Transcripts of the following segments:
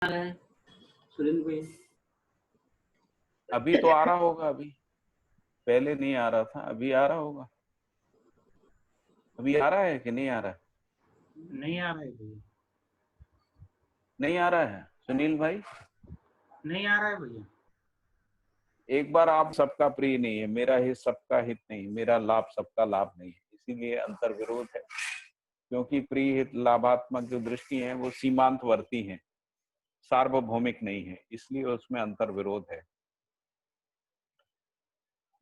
आ रहा है सुरेंद्र भाई? अभी तो आ रहा होगा। अभी पहले नहीं आ रहा था, अभी आ रहा होगा। अभी आ रहा है कि नहीं आ रहा है? नहीं आ रहा है भैया। नहीं आ रहा है सुनील भाई। नहीं आ रहा है भैया। एक बार आप सबका प्रिय नहीं है, मेरा हित सबका हित नहीं, मेरा लाभ सबका लाभ नहीं है, इसीलिए अंतर विरोध है। क्योंकि प्रिय हित लाभात्मक जो दृष्टि है वो सीमांतवर्ती है, सार्वभौमिक नहीं है, इसलिए उसमें अंतर विरोध है।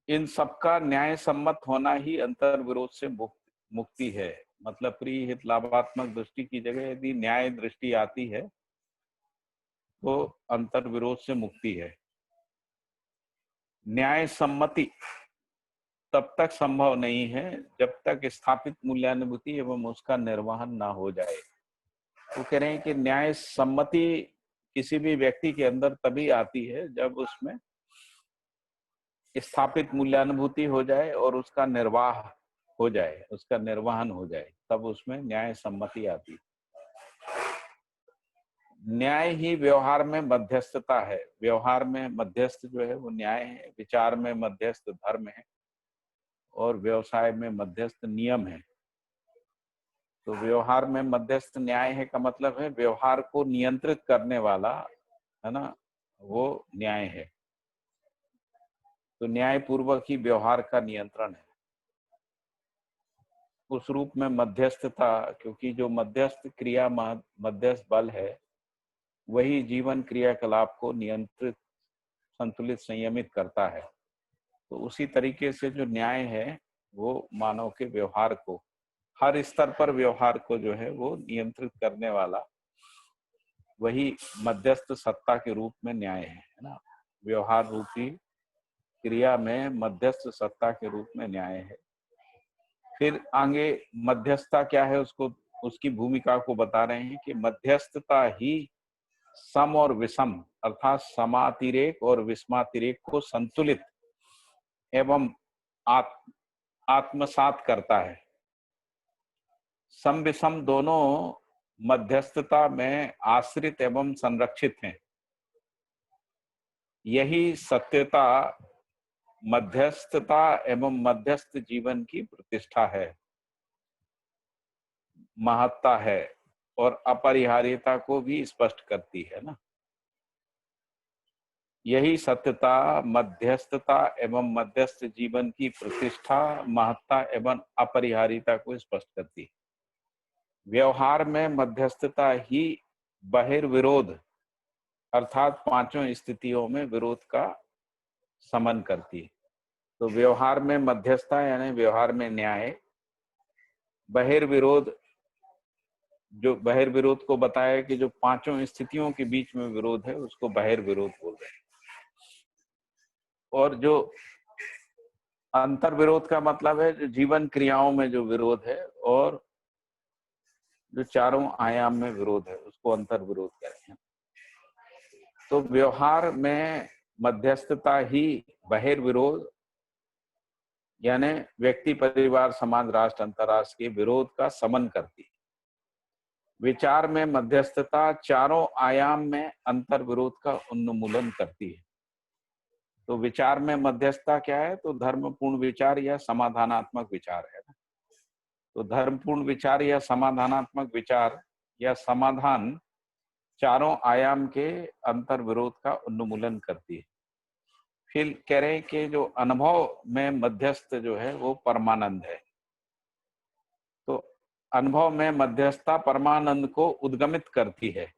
इन सबका न्याय सम्मत होना ही अंतर विरोध से मुक्ति है। मतलब प्रिय हित लाभात्मक दृष्टि की जगह यदि न्याय दृष्टि आती है तो अंतर विरोध से मुक्ति है। न्याय सम्मति तब तक संभव नहीं है जब तक स्थापित मूल्यानुभूति एवं उसका निर्वहन ना हो जाए। वो कह रहे हैं कि न्याय सम्मति किसी भी व्यक्ति के अंदर तभी आती है जब उसमें स्थापित मूल्यानुभूति हो जाए और उसका निर्वाह हो जाए, उसका निर्वहन हो जाए, तब उसमें न्याय सम्मति आती है। न्याय ही व्यवहार में मध्यस्थता है। व्यवहार में मध्यस्थ जो है वो न्याय है, विचार में मध्यस्थ धर्म है और व्यवसाय में मध्यस्थ नियम है। तो व्यवहार में मध्यस्थ न्याय है का मतलब है व्यवहार को नियंत्रित करने वाला, है ना, वो न्याय है। तो न्याय पूर्वक ही व्यवहार का नियंत्रण है। उस रूप में मध्यस्थता, क्योंकि जो मध्यस्थ क्रिया मध्यस्थ बल है वही जीवन क्रियाकलाप को नियंत्रित, संतुलित, संयमित करता है। तो उसी तरीके से जो न्याय है वो मानव के व्यवहार को, हर स्तर पर व्यवहार को जो है वो नियंत्रित करने वाला वही मध्यस्थ सत्ता के रूप में न्याय है ना। व्यवहार रूपी क्रिया में मध्यस्थ सत्ता के रूप में न्याय है। फिर आगे मध्यस्थता क्या है उसको, उसकी भूमिका को बता रहे हैं कि मध्यस्थता ही सम और विषम अर्थात समातिरेक और विषमातिरेक को संतुलित एवं आत्मसात करता है। सम विषम दोनों मध्यस्थता में आश्रित एवं संरक्षित हैं। यही सत्यता, मध्यस्थता एवं मध्यस्थ जीवन की प्रतिष्ठा है, महत्ता है और अपरिहार्यता को भी स्पष्ट करती है ना। यही सत्यता, मध्यस्थता एवं मध्यस्थ जीवन की प्रतिष्ठा, महत्ता एवं अपरिहार्यता को स्पष्ट करती है। व्यवहार में मध्यस्थता ही बहिर्विरोध अर्थात पांचों स्थितियों में विरोध का समन करती है। तो व्यवहार में मध्यस्थता यानी व्यवहार में न्याय, बहिर्विरोध, जो बहिर्विरोध को बताया कि जो पांचों स्थितियों के बीच में विरोध है उसको बहिर्विरोध बोल रहे हैं। और जो अंतर विरोध का मतलब है जो जीवन क्रियाओं में जो विरोध है और जो चारों आयाम में विरोध है उसको अंतर विरोध कह रहे हैं। तो व्यवहार में मध्यस्थता ही बहिर्विरोध यानी व्यक्ति, परिवार, समाज, राष्ट्र, अंतरराष्ट्र के विरोध का समन करती है। विचार में मध्यस्थता चारों आयाम में अंतर विरोध का उन्मूलन करती है। तो विचार में मध्यस्थता क्या है? तो धर्मपूर्ण विचार या समाधानात्मक विचार है ना। तो धर्मपूर्ण विचार या समाधानात्मक विचार या समाधान चारों आयाम के अंतर विरोध का उन्मूलन करती है। फिर कह रहे हैं कि जो अनुभव में मध्यस्थ जो है वो परमानंद है। तो अनुभव में मध्यस्थता परमानंद को उद्गमित करती है।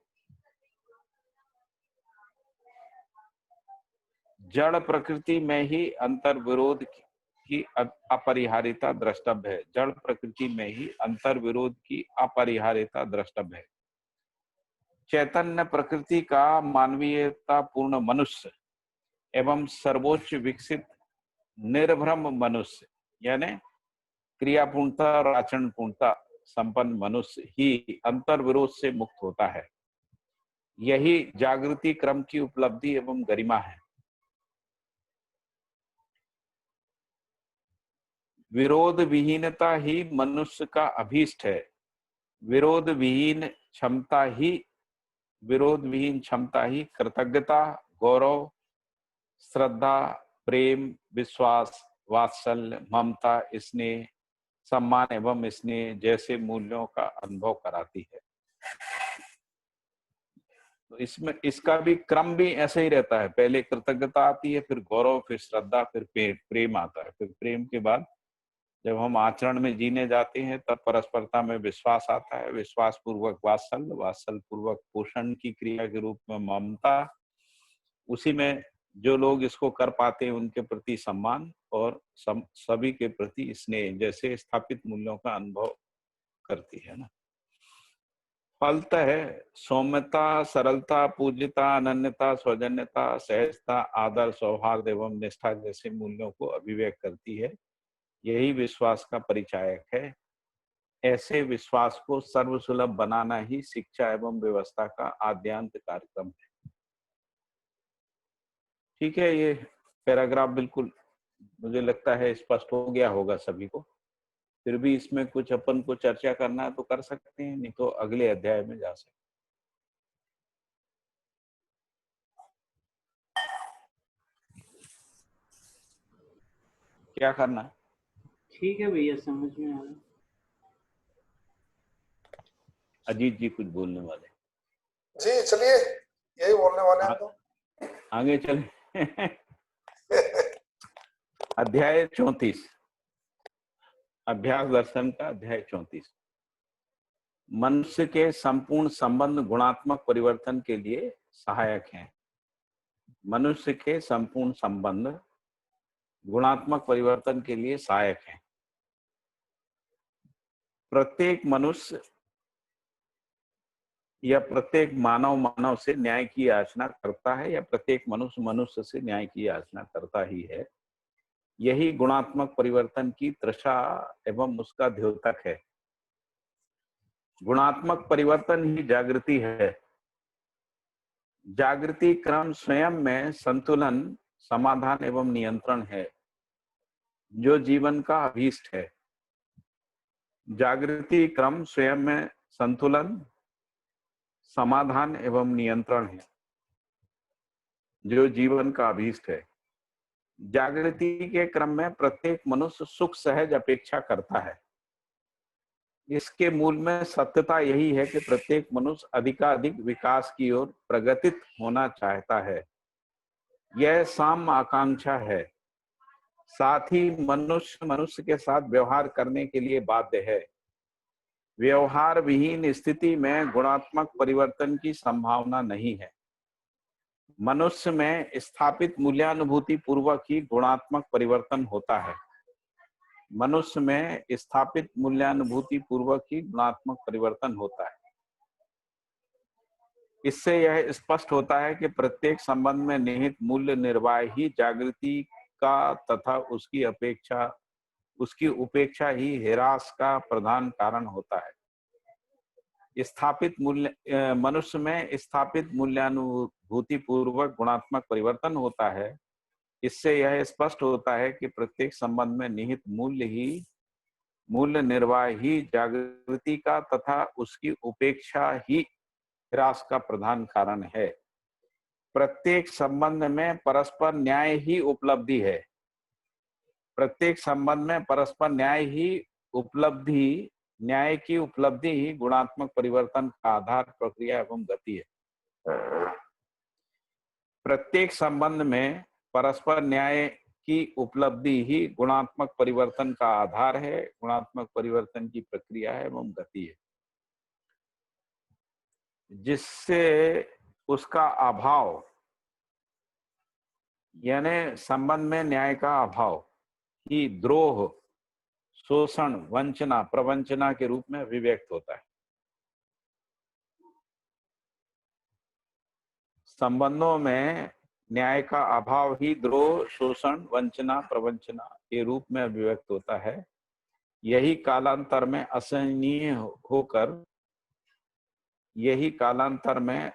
जड़ प्रकृति में ही अंतर विरोध की अपरिहार्यता द्रष्टव्य है। जड़ प्रकृति में ही अंतर विरोध की अपरिहार्यता द्रष्टव्य है। चैतन्य प्रकृति का मानवीयता पूर्ण मनुष्य एवं सर्वोच्च विकसित निर्भ्रम मनुष्य यानी क्रियापूर्णता और आचरण पूर्णता संपन्न मनुष्य ही अंतर विरोध से मुक्त होता है। यही जागृति क्रम की उपलब्धि एवं गरिमा है। विरोध विहीनता ही मनुष्य का अभीष्ट है। विरोध विहीन क्षमता ही विरोध विहीन क्षमता ही कृतज्ञता, गौरव, श्रद्धा, प्रेम, विश्वास, वात्सल्य, ममता, स्नेह, सम्मान एवं स्नेह जैसे मूल्यों का अनुभव कराती है। तो इसमें इसका भी क्रम भी ऐसे ही रहता है, पहले कृतज्ञता आती है, फिर गौरव, फिर श्रद्धा, फिर प्रेम आता है, फिर प्रेम के बाद जब हम आचरण में जीने जाते हैं तब परस्परता में विश्वास आता है, विश्वास पूर्वक वात्सल्य, वात्सल्य पूर्वक पोषण की क्रिया के रूप में ममता, उसी में जो लोग इसको कर पाते हैं उनके प्रति सम्मान और सभी के प्रति स्नेह जैसे स्थापित मूल्यों का अनुभव करती है ना। फलतः सौम्यता, सरलता, पूज्यता, अनन्यता, सौजन्यता, सहजता, आदर, सौहार्द एवं निष्ठा जैसे मूल्यों को अभिव्यक्त करती है। यही विश्वास का परिचायक है। ऐसे विश्वास को सर्वसुलभ बनाना ही शिक्षा एवं व्यवस्था का आद्यांत कार्यक्रम है। ठीक है, ये पैराग्राफ बिल्कुल मुझे लगता है स्पष्ट हो गया होगा सभी को। फिर भी इसमें कुछ अपन को चर्चा करना है तो कर सकते हैं, नहीं तो अगले अध्याय में जा सकते हैं। क्या करना है? ठीक है भैया, समझ में आ रहा। अजीत जी कुछ बोलने वाले? जी चलिए, यही बोलने वाले हैं तो आगे चले। अध्याय 34, अभ्यास दर्शन का अध्याय 34। मनुष्य के संपूर्ण संबंध गुणात्मक परिवर्तन के लिए सहायक हैं। मनुष्य के संपूर्ण संबंध गुणात्मक परिवर्तन के लिए सहायक हैं। प्रत्येक मनुष्य या प्रत्येक मानव से न्याय की याचना करता है, या प्रत्येक मनुष्य मनुष्य से न्याय की याचना करता ही है। यही गुणात्मक परिवर्तन की तृषा एवं उसका द्योतक है। गुणात्मक परिवर्तन ही जागृति है। जागृति क्रम स्वयं में संतुलन, समाधान एवं नियंत्रण है, जो जीवन का अभीष्ट है। जागृति क्रम स्वयं में संतुलन, समाधान एवं नियंत्रण है, जो जीवन का अभीष्ट है। जागृति के क्रम में प्रत्येक मनुष्य सुख सहज अपेक्षा करता है। इसके मूल में सत्यता यही है कि प्रत्येक मनुष्य अधिकाधिक विकास की ओर प्रगतित होना चाहता है। यह साम्य आकांक्षा है। साथ ही मनुष्य मनुष्य के साथ व्यवहार करने के लिए बाध्य है। व्यवहार विहीन स्थिति में गुणात्मक परिवर्तन की संभावना नहीं है। मनुष्य में स्थापित मूल्यानुभूति पूर्वक ही गुणात्मक परिवर्तन होता है। मनुष्य में स्थापित मूल्यानुभूति पूर्वक ही गुणात्मक परिवर्तन होता है। इससे यह स्पष्ट होता है कि प्रत्येक संबंध में निहित मूल्य निर्वाह ही जागृति का तथा उसकी उपेक्षा ही ह्रास का प्रधान कारण होता है। मनुष्य में स्थापित मूल्यानुभूति पूर्वक गुणात्मक परिवर्तन होता है। इससे यह स्पष्ट होता है कि प्रत्येक संबंध में निहित मूल्य निर्वाह ही जागृति का तथा उसकी उपेक्षा ही ह्रास का प्रधान कारण है। प्रत्येक संबंध में परस्पर न्याय ही उपलब्धि है। प्रत्येक संबंध में परस्पर न्याय की उपलब्धि ही गुणात्मक परिवर्तन का आधार, प्रक्रिया एवं गति है। प्रत्येक संबंध में परस्पर न्याय की उपलब्धि ही गुणात्मक परिवर्तन का आधार है, गुणात्मक परिवर्तन की प्रक्रिया है एवं गति है। जिससे उसका अभाव, यानी संबंध में न्याय का अभाव ही द्रोह, शोषण, वंचना, प्रवंचना के रूप में अभिव्यक्त होता है। संबंधों में न्याय का अभाव ही द्रोह, शोषण, वंचना, प्रवंचना के रूप में अभिव्यक्त होता है। यही कालांतर में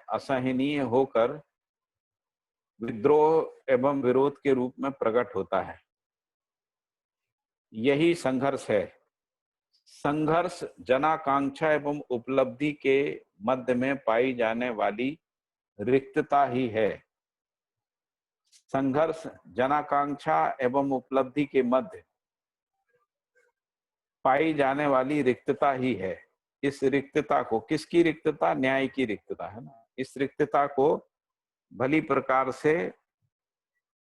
असहनीय होकर विद्रोह एवं विरोध के रूप में प्रकट होता है। यही संघर्ष है। संघर्ष जनाकांक्षा एवं उपलब्धि के मध्य में पाई जाने वाली रिक्तता ही है। संघर्ष जनाकांक्षा एवं उपलब्धि के मध्य पाई जाने वाली रिक्तता ही है। इस रिक्तता को, किसकी रिक्तता? न्याय की रिक्तता है ना। इस रिक्तता को भली प्रकार से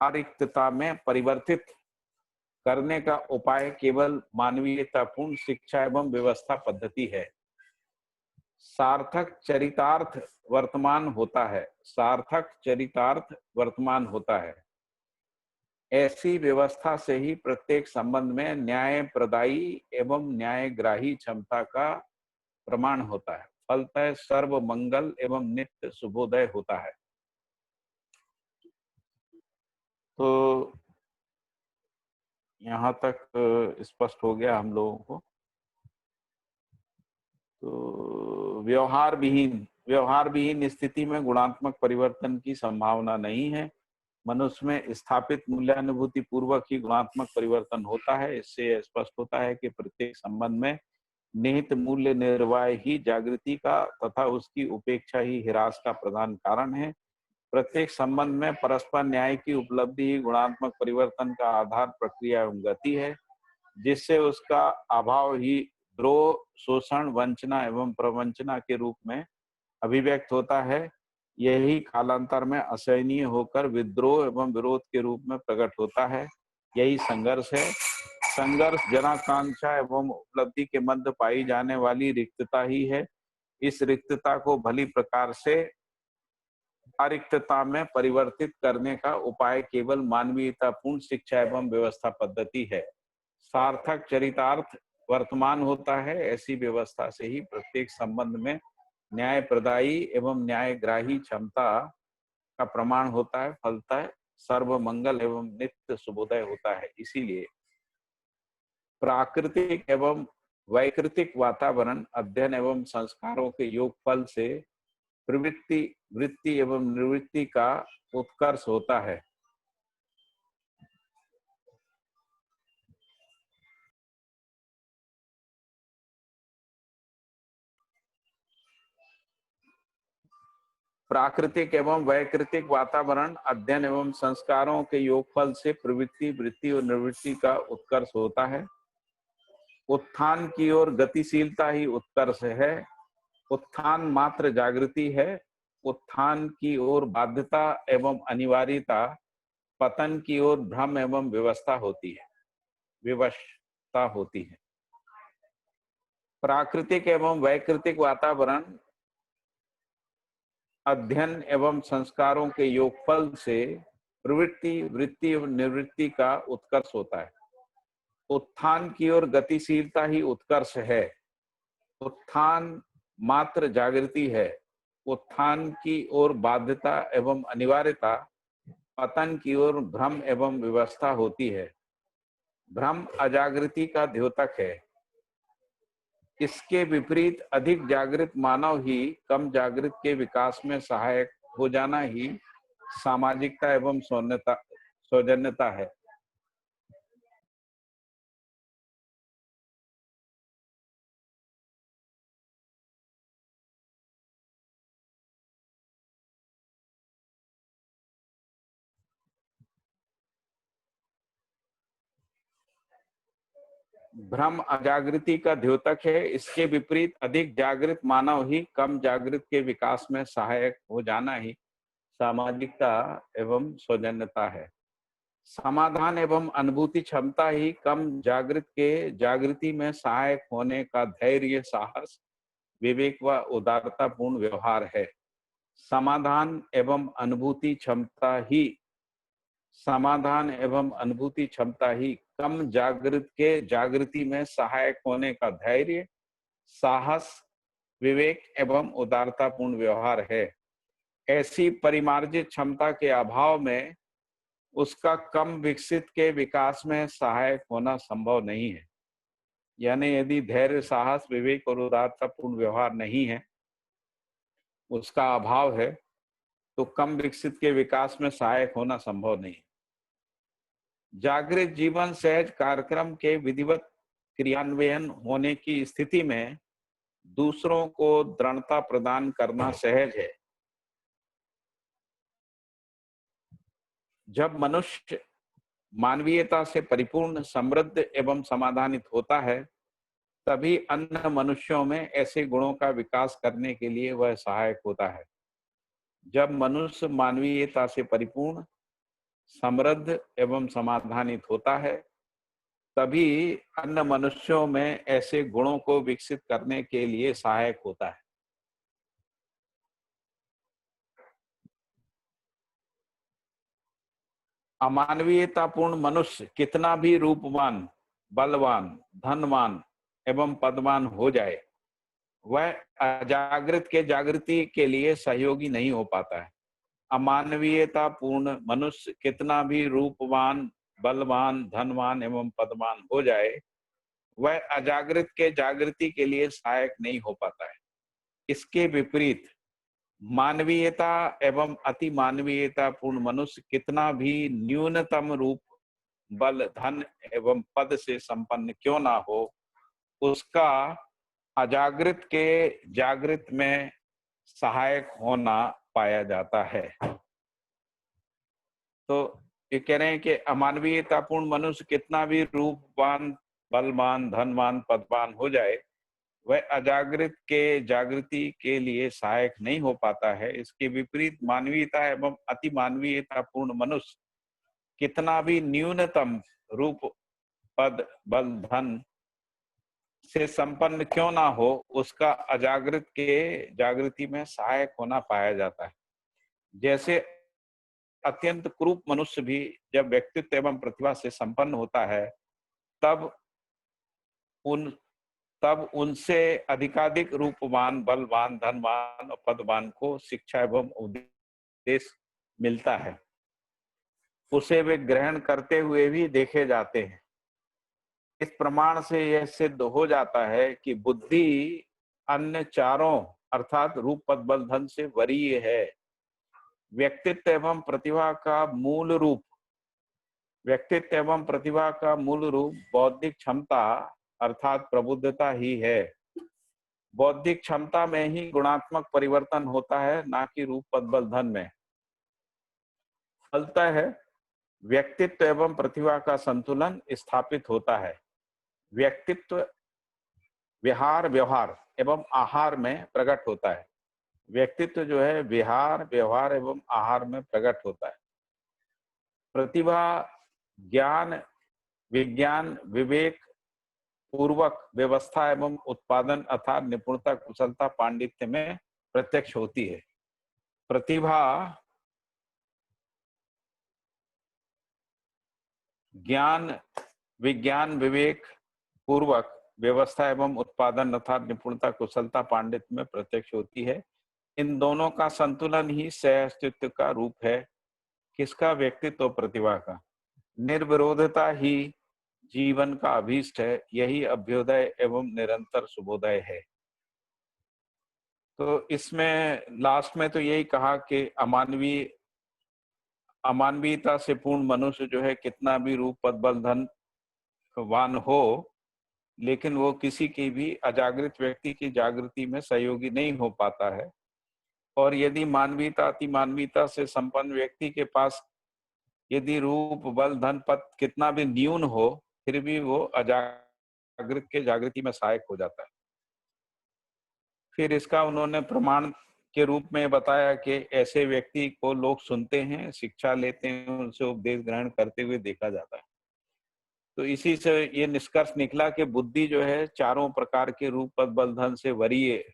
अरिक्तता में परिवर्तित करने का उपाय केवल मानवीयतापूर्ण शिक्षा एवं व्यवस्था पद्धति है। सार्थक चरितार्थ वर्तमान होता है। सार्थक चरितार्थ वर्तमान होता है। ऐसी व्यवस्था से ही प्रत्येक संबंध में न्याय प्रदायी एवं न्यायग्राही क्षमता का प्रमाण होता है। फलतः सर्व मंगल एवं नित्य शुभोदय होता है। तो यहाँ तक स्पष्ट हो गया हम लोगों को। तो व्यवहार विहीन स्थिति में गुणात्मक परिवर्तन की संभावना नहीं है। मनुष्य में स्थापित मूल्यानुभूति पूर्वक ही गुणात्मक परिवर्तन होता है। इससे स्पष्ट होता है कि प्रत्येक संबंध में निहित मूल्य निर्वाह ही जागृति का तथा उसकी उपेक्षा ही ह्रास का प्रधान कारण है। प्रत्येक संबंध में परस्पर न्याय की उपलब्धि ही गुणात्मक परिवर्तन का आधार, प्रक्रिया एवं गति है, जिससे उसका अभाव ही द्रोह, शोषण, वंचना एवं प्रवंचना के रूप में अभिव्यक्त होता है। यही कालांतर में असहनीय होकर विद्रोह एवं विरोध के रूप में प्रकट होता है। यही संघर्ष है। संघर्ष जनाकांक्षा एवं उपलब्धि के मध्य पाई जाने वाली रिक्तता ही है। इस रिक्तता को भली प्रकार से अरिक्तता में परिवर्तित करने का उपाय केवल मानवीयतापूर्ण शिक्षा एवं व्यवस्था पद्धति है। सार्थक चरितार्थ वर्तमान होता है। ऐसी व्यवस्था से ही प्रत्येक संबंध में न्याय प्रदायी एवं न्यायग्राही क्षमता का प्रमाण होता है। फलतः सर्व मंगल एवं नित्य शुभोदय होता है। इसीलिए प्राकृतिक एवं वैकृतिक वातावरण, अध्ययन एवं संस्कारों के योगफल से प्रवृत्ति, वृत्ति एवं निवृत्ति का उत्कर्ष होता है। प्राकृतिक एवं वैकृतिक वातावरण, अध्ययन एवं संस्कारों के योगफल से प्रवृत्ति, वृत्ति और निवृत्ति का उत्कर्ष होता है। उत्थान की ओर गतिशीलता ही उत्कर्ष है। उत्थान मात्र जागृति है। उत्थान की ओर बाध्यता एवं अनिवार्यता, पतन की ओर भ्रम एवं विवशता होती है। प्राकृतिक एवं वैकृतिक वातावरण, अध्ययन एवं संस्कारों के योगफल से प्रवृत्ति, वृत्ति एवं निवृत्ति का उत्कर्ष होता है। उत्थान की ओर गतिशीलता ही उत्कर्ष है। उत्थान मात्र जागृति है। उत्थान की ओर बाध्यता एवं अनिवार्यता, पतन की ओर भ्रम एवं विवशता होती है। भ्रम अजागृति का द्योतक है। इसके विपरीत अधिक जागृत मानव ही कम जागृत के विकास में सहायक हो जाना ही सामाजिकता एवं सौजन्यता है। भ्रम अजागृति का द्योतक है। इसके विपरीत अधिक जागृत मानव ही कम जागृत के विकास में सहायक हो जाना ही सामाजिकता एवं सौजन्यता है। समाधान एवं अनुभूति क्षमता ही कम जागृत के जागृति में सहायक होने का धैर्य, साहस, विवेक व उदारतापूर्ण व्यवहार है। समाधान एवं अनुभूति क्षमता ही कम जागृत के जागृति में सहायक होने का धैर्य, साहस, विवेक एवं उदारतापूर्ण व्यवहार है। ऐसी परिमार्जित क्षमता के अभाव में उसका कम विकसित के विकास में सहायक होना संभव नहीं है। यानी यदि धैर्य, साहस, विवेक और उदारतापूर्ण व्यवहार नहीं है, उसका अभाव है, तो कम विकसित के विकास में सहायक होना संभव नहीं। जागृत जीवन सहज कार्यक्रम के विधिवत क्रियान्वयन होने की स्थिति में दूसरों को दृढ़ता प्रदान करना सहज है। जब मनुष्य मानवीयता से परिपूर्ण, समृद्ध एवं समाधानित होता है, तभी अन्य मनुष्यों में ऐसे गुणों का विकास करने के लिए वह सहायक होता है। जब मनुष्य मानवीयता से परिपूर्ण, समृद्ध एवं समाधानित होता है, तभी अन्य मनुष्यों में ऐसे गुणों को विकसित करने के लिए सहायक होता है। अमानवीयतापूर्ण मनुष्य कितना भी रूपवान, बलवान, धनवान एवं पदवान हो जाए, वह अजागृत के जागृति के लिए सहयोगी नहीं हो पाता है। अमानवीयतापूर्ण मनुष्य कितना भी रूपवान, बलवान, धनवान एवं पदवान हो जाए, वह अजागृत के जागृति के लिए सहायक नहीं हो पाता है। इसके विपरीत मानवीयता एवं अति मानवीयता पूर्ण मनुष्य कितना भी न्यूनतम रूप, बल, धन एवं पद से संपन्न क्यों ना हो, उसका अजागृत के जागृत में सहायक होना पाया जाता है। तो ये कह रहे हैं कि अमानवीयतापूर्ण मनुष्य कितना भी रूपवान, बलवान, धनवान, पदवान हो जाए, वह अजागृत के जागृति के लिए सहायक नहीं हो पाता है। इसके विपरीत मानवीयता एवं अति मानवीयतापूर्ण मनुष्य कितना भी न्यूनतम रूप, पद, बल, धन से संपन्न क्यों ना हो, उसका अजागृत के जागृति में सहायक होना पाया जाता है। जैसे अत्यंत क्रूप मनुष्य भी जब व्यक्तित्व एवं प्रतिभा से संपन्न होता है, तब उनसे अधिकाधिक रूपवान, बलवान, धनवान और पदवान को शिक्षा एवं उपदेश मिलता है। उसे वे ग्रहण करते हुए भी देखे जाते हैं। इस प्रमाण से यह सिद्ध हो जाता है कि बुद्धि अन्य चारों अर्थात रूप, पद, बल, धन से वरीय है। व्यक्तित्व एवं प्रतिभा का मूल रूप बौद्धिक क्षमता अर्थात प्रबुद्धता ही है। बौद्धिक क्षमता में ही गुणात्मक परिवर्तन होता है, ना कि रूप, पद, बल, धन में। फलतः व्यक्तित्व एवं प्रतिभा का संतुलन स्थापित होता है। व्यक्तित्व विहार, व्यवहार एवं आहार में प्रकट होता है। व्यक्तित्व जो है विहार, व्यवहार एवं आहार में प्रकट होता है। प्रतिभा ज्ञान, विज्ञान, विवेक पूर्वक व्यवस्था एवं उत्पादन अर्थात निपुणता, कुशलता, पांडित्य में प्रत्यक्ष होती है। प्रतिभा ज्ञान, विज्ञान, विवेक पूर्वक व्यवस्था एवं उत्पादन अर्थात निपुणता, कुशलता, पांडित्य में प्रत्यक्ष होती है। इन दोनों का संतुलन ही सह अस्तित्व का रूप है। किसका? व्यक्तित्व, प्रतिभा का। निर्विरोधता ही जीवन का अभीष्ट है। यही अभ्युदय एवं निरंतर शुभोदय है। तो इसमें लास्ट में तो यही कहा कि अमानवीयता से पूर्ण मनुष्य जो है कितना भी रूप, पद, बल, धन वान हो, लेकिन वो किसी की भी अजागृत व्यक्ति की जागृति में सहयोगी नहीं हो पाता है। और यदि मानवीयता, अति मानवीयता से संपन्न व्यक्ति के पास यदि रूप, बल, धन, पद कितना भी न्यून हो, फिर भी वो अजागृत के जागृति में सहायक हो जाता है। फिर इसका उन्होंने प्रमाण के रूप में बताया कि ऐसे व्यक्ति को लोग सुनते हैं, शिक्षा लेते हैं, उनसे उपदेश ग्रहण करते हुए देखा जाता है। तो इसी से ये निष्कर्ष निकला कि बुद्धि जो है चारों प्रकार के रूप, पद, बल, धन से वरीय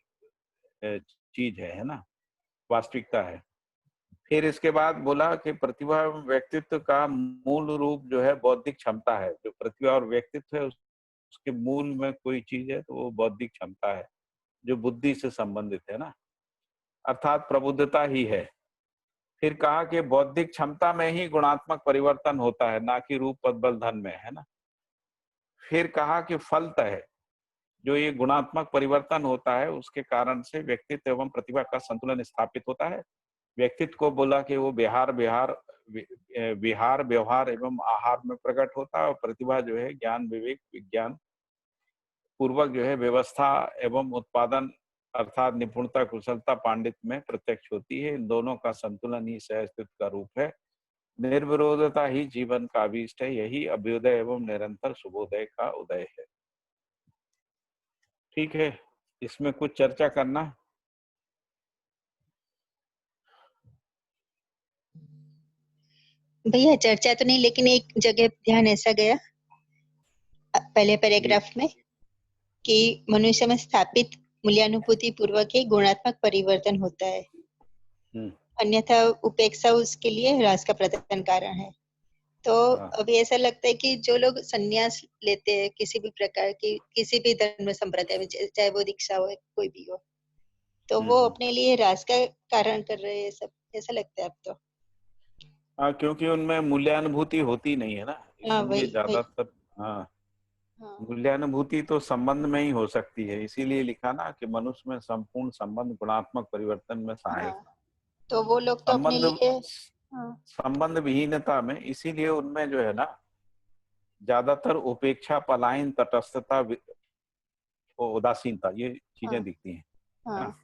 चीज है ना, वास्तविकता है। फिर इसके बाद बोला कि प्रतिभा एवं व्यक्तित्व का मूल रूप जो है बौद्धिक क्षमता है। जो प्रतिभा और व्यक्तित्व है उसके मूल में कोई चीज है तो वो बौद्धिक क्षमता है, जो बुद्धि से संबंधित है ना, अर्थात प्रबुद्धता ही है। फिर कहा कि बौद्धिक क्षमता में ही गुणात्मक परिवर्तन होता है, ना कि रूप, पद, बल, धन में, है ना। फिर कहा कि फलतः जो ये गुणात्मक परिवर्तन होता है उसके कारण से व्यक्तित्व एवं प्रतिभा का संतुलन स्थापित होता है। व्यक्तित्व को बोला कि वो विहार, व्यवहार एवं आहार में प्रकट होता है, और प्रतिभा जो है ज्ञान, विवेक, विज्ञान पूर्वक जो है व्यवस्था एवं उत्पादन अर्थात निपुणता, कुशलता, पांडित्य में प्रत्यक्ष होती है। इन दोनों का संतुलन ही सहअस्तित्व का रूप है। निर्विरोधता ही जीवन का अभीष्ट है। यही अभ्युदय एवं निरंतर शुभोदय का उदय है। ठीक है, इसमें कुछ चर्चा करना। भैया चर्चा तो नहीं, लेकिन एक जगह ध्यान ऐसा गया पहले पैराग्राफ में कि मनुष्य में स्थापित मूल्यानुभूति पूर्वक ही गुणात्मक परिवर्तन होता है, अन्यथा उपेक्षा उसके लिए ह्रास का प्रधान कारण है। तो अभी ऐसा लगता है कि जो लोग संन्यास लेते हैं किसी भी प्रकार की, किसी भी धर्म संप्रदाय में, चाहे वो दीक्षा हो कोई भी हो, तो वो अपने लिए ह्रास का कारण कर रहे हैं सब, ऐसा लगता है अब तो। हाँ, क्योंकि उनमें मूल्यानुभूति होती नहीं है ना, इसलिए ज्यादातर। हाँ, मूल्यानुभूति तो संबंध में ही हो सकती है, इसीलिए लिखा ना कि मनुष्य में संपूर्ण संबंध गुणात्मक परिवर्तन में सहायक। तो वो लोग तो अपने लिए संबंध विहीनता में, इसीलिए उनमें जो है ना ज्यादातर उपेक्षा, पलायन, तटस्थता, उदासीनता, ये चीजें दिखती हैं, है ना?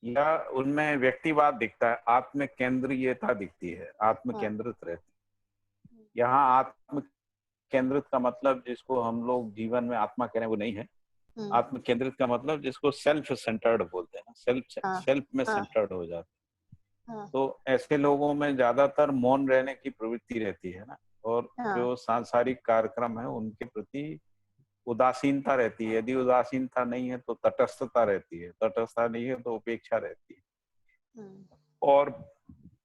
या उनमें व्यक्तिवाद दिखता है, आत्म केंद्रीयता दिखती है, आत्म केंद्रित रहती है। यहाँ आत्म केंद्रित का मतलब जिसको हम लोग जीवन में आत्मा कह रहे हैं वो नहीं है। आत्म केंद्रित का मतलब जिसको सेल्फ सेंटर्ड बोलते हैं ना, सेल्फ में सेंटर्ड हो जाते हैं। तो ऐसे लोगों में ज्यादातर मौन रहने की प्रवृत्ति रहती है ना, और जो सांसारिक कार्यक्रम है उनके प्रति उदासीनता रहती है। यदि उदासीनता नहीं है तो तटस्थता रहती है, तटस्थता नहीं है तो उपेक्षा रहती है। और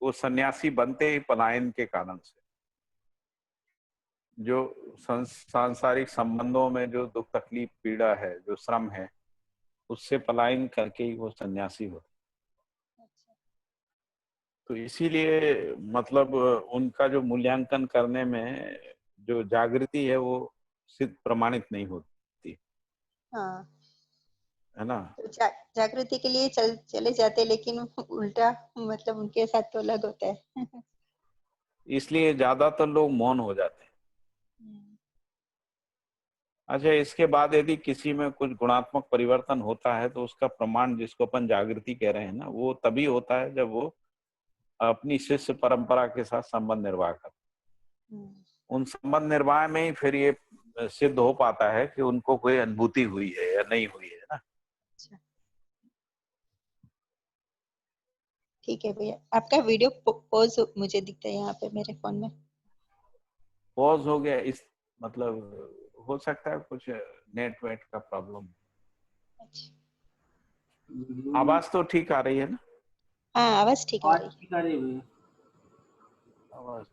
वो सन्यासी बनते ही पलायन के कारण से, जो सांसारिक संबंधों में जो दुख, तकलीफ, पीड़ा है, जो श्रम है, उससे पलायन करके ही वो सन्यासी होते। तो इसीलिए मतलब उनका जो मूल्यांकन करने में जो जागृति है वो सिद्ध प्रमाणित नहीं होती। है ना? तो जागृति के लिए चले जाते, लेकिन उल्टा मतलब उनके साथ तो अलग होता है। इसलिए ज्यादातर लोग मौन हो जाते हैं। अच्छा, इसके बाद यदि किसी में कुछ गुणात्मक परिवर्तन होता है तो उसका प्रमाण, जिसको अपन जागृति कह रहे हैं ना, वो तभी होता है जब वो अपनी शिष्य परंपरा के साथ संबंध निर्वाह करते। उन संबंध निर्वाह में ही फिर ये सिद्ध हो पाता है कि उनको कोई अनुभूति हुई है या नहीं हुई है ना। ठीक है भैया, आपका वीडियो पॉज मुझे दिखता है यहाँ पे मेरे फोन में। पॉज हो गया, इस मतलब हो सकता है कुछ नेट वेट का प्रॉब्लम। आवाज तो ठीक आ रही है ना? हाँ, आवाज ठीक आ रही है। आवाज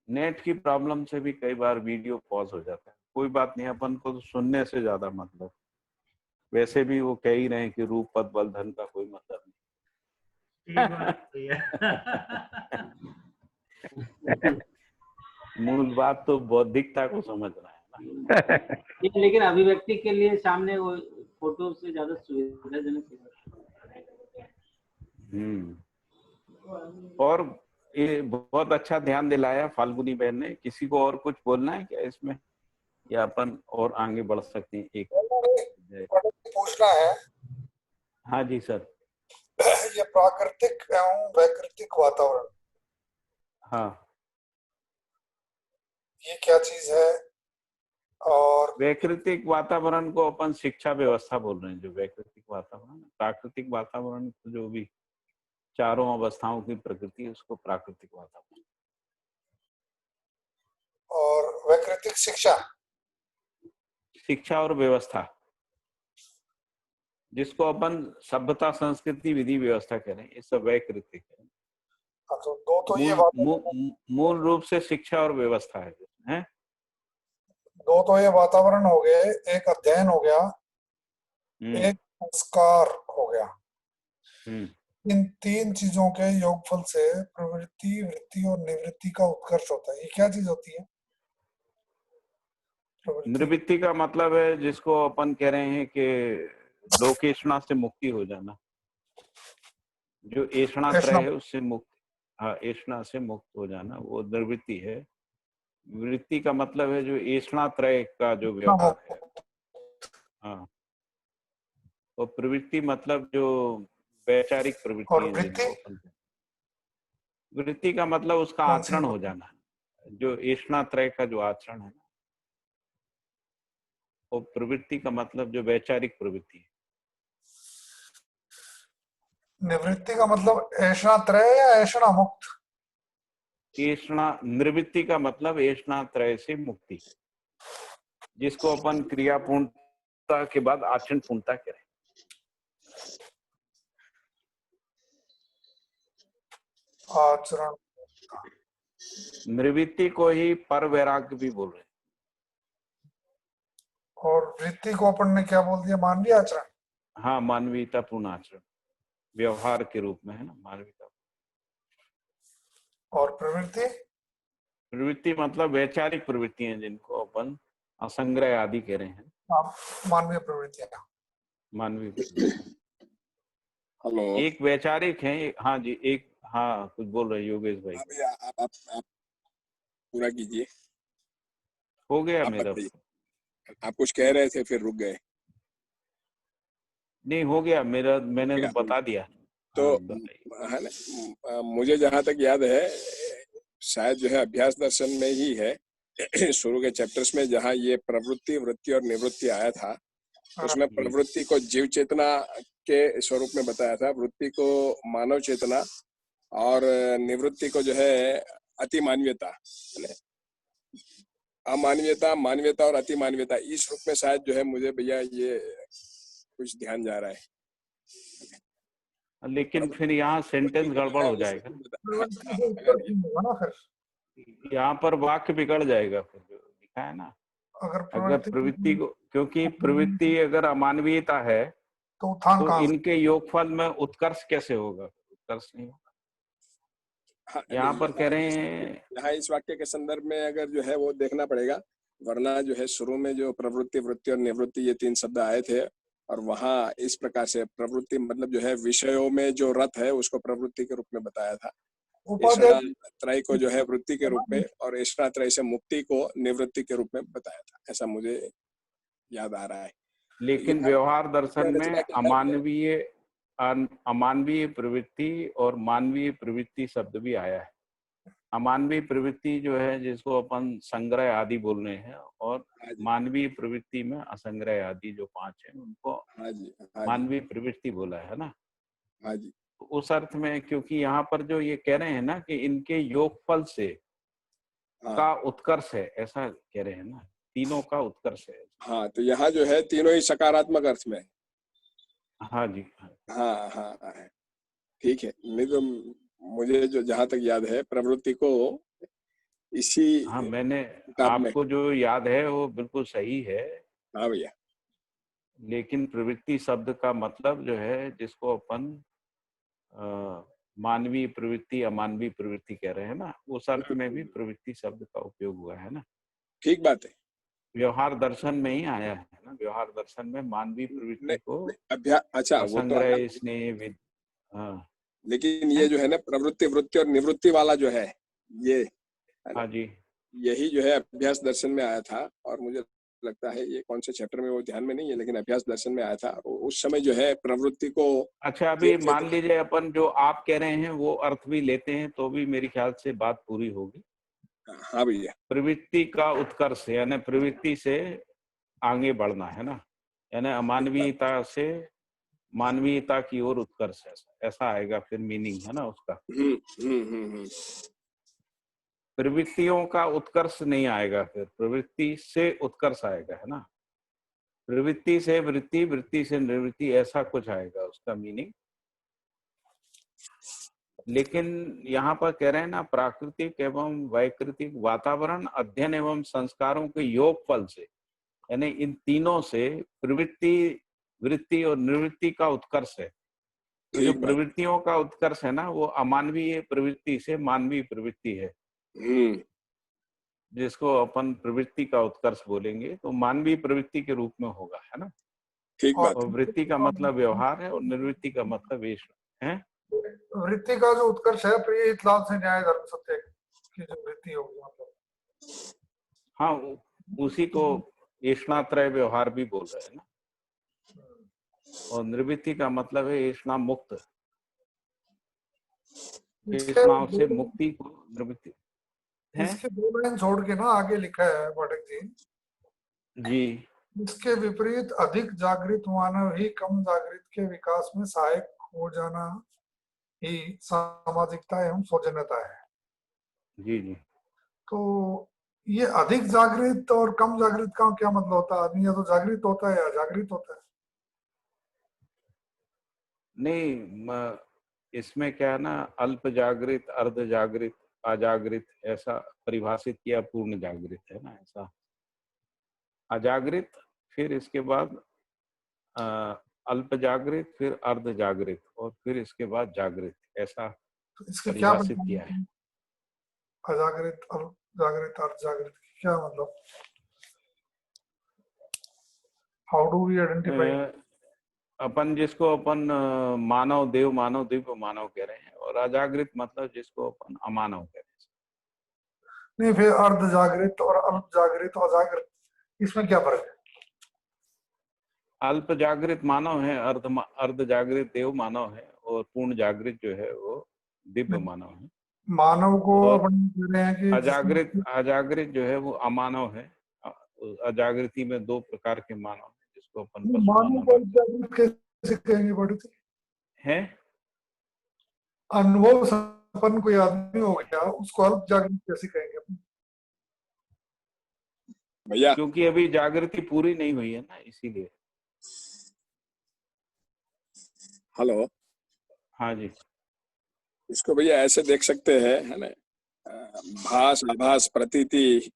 नेट की प्रॉब्लम से भी कई बार वीडियो पॉज हो जाता है। कोई बात नहीं, अपन को तो सुनने से ज्यादा मतलब, वैसे भी वो कह ही रहे हैं कि रूप, पद, बल, धन का कोई मतलब नहीं। मूल बात तो बौद्धिकता को समझना है ना। लेकिन अभिव्यक्ति के लिए सामने वो फोटो से ज्यादा सुविधाजनक है। और ये बहुत अच्छा ध्यान दिलाया फाल्गुनी बहन ने। किसी को और कुछ बोलना है क्या इसमें, या अपन और आगे बढ़ सकते हैं? एक पूछना है। हाँ जी सर। ये प्राकृतिक एवं वैकृतिक वातावरण, हाँ, ये क्या चीज है? और वैकृतिक वातावरण को अपन शिक्षा व्यवस्था बोल रहे हैं। जो वैकृतिक वातावरण, प्राकृतिक वातावरण जो भी चारों अवस्थाओं की प्रकृति है उसको प्राकृतिक वातावरण। और वैकृतिक शिक्षा, शिक्षा और व्यवस्था, जिसको अपन सभ्यता, संस्कृति, विधि, व्यवस्था कह रहे हैं, ये सब वैकृतिक है। तो दो तो ये मूल रूप से शिक्षा और व्यवस्था है। दो तो ये वातावरण हो गए, एक अध्ययन हो गया, एक संस्कार हो गया। इन तीन चीजों के योगफल से प्रवृत्ति, वृत्ति और निवृत्ति का उत्कर्ष होता है। ये क्या चीज होती है? निवृत्ति का मतलब है जिसको अपन कह रहे हैं कि लोकेशना से मुक्ति हो जाना, जो ऐषणा त्रय है उससे मुक्त, हाँ, ऐषणा से मुक्त हो जाना, वो निवृत्ति है। वृत्ति का मतलब है जो ऐषणात्रय का जो व्यवहार है। हाँ, और प्रवृत्ति मतलब जो वैचारिक प्रवृत्ति और है वृत्ति जिनको, वृत्ति का मतलब उसका कौन सी आचरण हो जाना, जो ऐषणात्रय का जो आचरण है ना, और प्रवृत्ति का मतलब जो वैचारिक प्रवृत्ति है। निवृत्ति का मतलब ऐषणात्रय या ऐषणा मुक्त? ऐषणा निवृत्ति का मतलब ऐषणात्रय से मुक्ति, जिसको अपन क्रिया पूर्णता के बाद आचरण पूर्णता करें। आचरण। निवृत्ति को ही पर वैराग्य भी बोल रहे हैं। और वृत्ति को अपन ने क्या बोल दिया? मानवीय आचरण। हाँ, मानवीयता पूर्ण आचरण व्यवहार के रूप में है ना, मानवीयता। और प्रवृत्ति? प्रवृत्ति मतलब वैचारिक प्रवृत्तियां जिनको अपन असंग्रह आदि कह रहे हैं, मानवीय प्रवृत्तियां। मानवीय प्रवृत्ति। हेलो। एक वैचारिक है, हाँ जी, एक, हाँ कुछ बोल रहे योगेश भाई। भैया आप पूरा कीजिए। हो गया आप मेरा। बताइए। आप कुछ कह रहे थे फिर रुक गए। नहीं, हो गया मेरा, मैंने तो बता दिया। तो है ना, मुझे जहां तक याद है शायद जो है अभ्यास दर्शन में ही है शुरू के चैप्टर्स में, जहां ये प्रवृत्ति, वृत्ति और निवृत्ति आया था, उसमें प्रवृत्ति को जीव चेतना के स्वरूप में बताया था, वृत्ति को मानव चेतना, और निवृत्ति को जो है अति मानवीयता, अमानवीयता, मानवीयता और अति मानवीयता, इस रूप में शायद जो है मुझे भैया ये कुछ ध्यान जा रहा है। लेकिन फिर यहाँ सेंटेंस गड़बड़ हो जाएगा, यहाँ पर वाक्य बिगड़ जाएगा फिर जो लिखा है ना। अगर प्रवृत्ति को, क्योंकि प्रवृत्ति अगर अमानवीयता है तो इनके योगफल में उत्कर्ष कैसे होगा? उत्कर्ष नहीं होगा। हाँ, यहाँ पर कह रहे हैं, यहाँ इस वाक्य के संदर्भ में अगर जो है वो देखना पड़ेगा, वरना जो है शुरू में जो प्रवृत्ति, वृत्ति और निवृत्ति ये तीन शब्द आए थे, और वहाँ इस प्रकार से प्रवृत्ति मतलब जो है विषयों में जो रत है उसको प्रवृत्ति के रूप में बताया था, ऐषणात्रय को जो है वृत्ति के रूप में, और ऐषणात्रय से मुक्ति को निवृत्ति के रूप में बताया था, ऐसा मुझे याद आ रहा है। लेकिन व्यवहार दर्शन में अमानवीय प्रवृत्ति और मानवीय प्रवृत्ति शब्द भी आया है। अमानवीय प्रवृत्ति जो है जिसको अपन संग्रह आदि बोल रहे हैं, और मानवीय प्रवृत्ति में असंग्रह आदि जो पांच है उनको मानवीय प्रवृत्ति बोला है ना। हाँ जी। उस अर्थ में, क्योंकि यहाँ पर जो ये कह रहे हैं ना कि इनके योगफल से का उत्कर्ष है, ऐसा कह रहे हैं ना, तीनों का उत्कर्ष है। हाँ, तो यहाँ जो है तीनों ही सकारात्मक अर्थ में। हाँ जी। हाँ, ठीक है। नहीं तो मुझे जो जहां तक याद है प्रवृत्ति को इसी, हाँ, मैंने आपको जो याद है वो बिल्कुल सही है। हाँ भैया। लेकिन प्रवृत्ति शब्द का मतलब जो है जिसको अपन मानवीय प्रवृत्ति, अमानवीय प्रवृत्ति कह रहे हैं ना, उस अर्थ में भी प्रवृत्ति शब्द का उपयोग हुआ है ना। ठीक बात है। व्यवहार दर्शन में ही आया है ना। व्यवहार दर्शन में मानवीय प्रवृत्ति को अच्छा, संग्रह, स्नेह, हाँ, लेकिन ये जो है ना प्रवृत्ति, वृत्ति और निवृत्ति वाला जो है ये, हाँ जी, यही जो है अभ्यास दर्शन में आया था, और मुझे लगता है ये कौन से चैप्टर में वो ध्यान में नहीं है, लेकिन अभ्यास दर्शन में आया था। उस समय जो है प्रवृत्ति को, अच्छा अभी मान लीजिए अपन जो आप कह रहे हैं वो अर्थ भी लेते हैं तो भी मेरे ख्याल से बात पूरी होगी। हाँ भैया। प्रवृत्ति का उत्कर्ष यानी प्रवृत्ति से आगे बढ़ना है ना, यानी अमानवीयता से मानवीयता की ओर उत्कर्ष, ऐसा आएगा फिर मीनिंग है ना उसका। प्रवृत्तियों का उत्कर्ष नहीं आएगा, फिर प्रवृत्ति से उत्कर्ष आएगा है ना। प्रवृत्ति से वृत्ति, वृत्ति से निवृत्ति, ऐसा कुछ आएगा उसका मीनिंग। लेकिन यहाँ पर कह रहे हैं ना, प्राकृतिक एवं वैकृतिक वातावरण, अध्ययन एवं संस्कारों के योग फल से, यानी इन तीनों से प्रवृत्ति, वृत्ति और निवृत्ति का उत्कर्ष है। तो जो प्रवृत्तियों का उत्कर्ष है ना वो अमानवीय प्रवृत्ति से मानवीय प्रवृत्ति है, जिसको अपन प्रवृत्ति का उत्कर्ष बोलेंगे तो मानवीय प्रवृत्ति के रूप में होगा है ना। ठीक बात। और वृत्ति का मतलब व्यवहार है और निवृत्ति का मतलब वेश है। वृत्ति का जो उत्कर्ष है प्रिय हितलाभ से न्याय धर्म सत्य की जो वृत्ति होगी, मतलब हाँ, उसी को ऐष्णात्रय व्यवहार भी बोल रहे हैं ना। और निवृत्ति का मतलब है ऐष्णा मुक्त, ऐष्णाओं से मुक्ति को निवृत्ति है। इसके 2 लाइन छोड़ के ना आगे लिखा है पाठक जी, जी, इसके विपरीत अधिक जागृत मानव ही कम जागृत के विकास में सहायक हो जाना ही सामाजिकता एवं सौजन्यता है। जी, जी। तो ये अधिक जागृत और कम जागृत का क्या मतलब होता है? आदमी या तो जागृत होता है या अजागृत होता है? नहीं, इसमें क्या है ना, अल्प जागृत, अर्ध जागृत, अजागृत ऐसा परिभाषित किया, पूर्ण जागृत है ना ऐसा। अजागृत, फिर इसके बाद अल्प जागृत, फिर अर्ध जागृत, और फिर इसके बाद जागृत, ऐसा तो इसके क्या परिभाषित किया है। अजागृत, अल्प जागृत, अर्ध जागृत क्या मतलब? How do we identify? अपन जिसको अपन मानव, देव मानव, दिव्य मानव कह रहे हैं, और अजागृत मतलब जिसको अपन अमानव कह रहे हैं। नहीं, फिर अर्ध जागृत और अल्प जागृत और अजागृत, इसमें क्या फर्क है? अल्प जागृत मानव है, अर्ध जागृत देव मानव है, और पूर्ण जागृत जो है वो दिव्य मानव है। मानव को और अपन कह रहे हैं कि अजागृत जो है वो अमानव है। अजागृति में 2 प्रकार के मानव है, जिसको अपन पशु मानव को जागृत कैसे कहेंगे पढ़ते है। अनुभव संपन्न कोई आदमी हो गया, उसको अल्प जागृत कैसे कहेंगे अपन? भैया क्योंकि अभी जागृति पूरी नहीं हुई है ना, इसीलिए। हेलो, हाँ जी। इसको भैया ऐसे देख सकते हैं, है ना, भास, आभास, प्रतीति,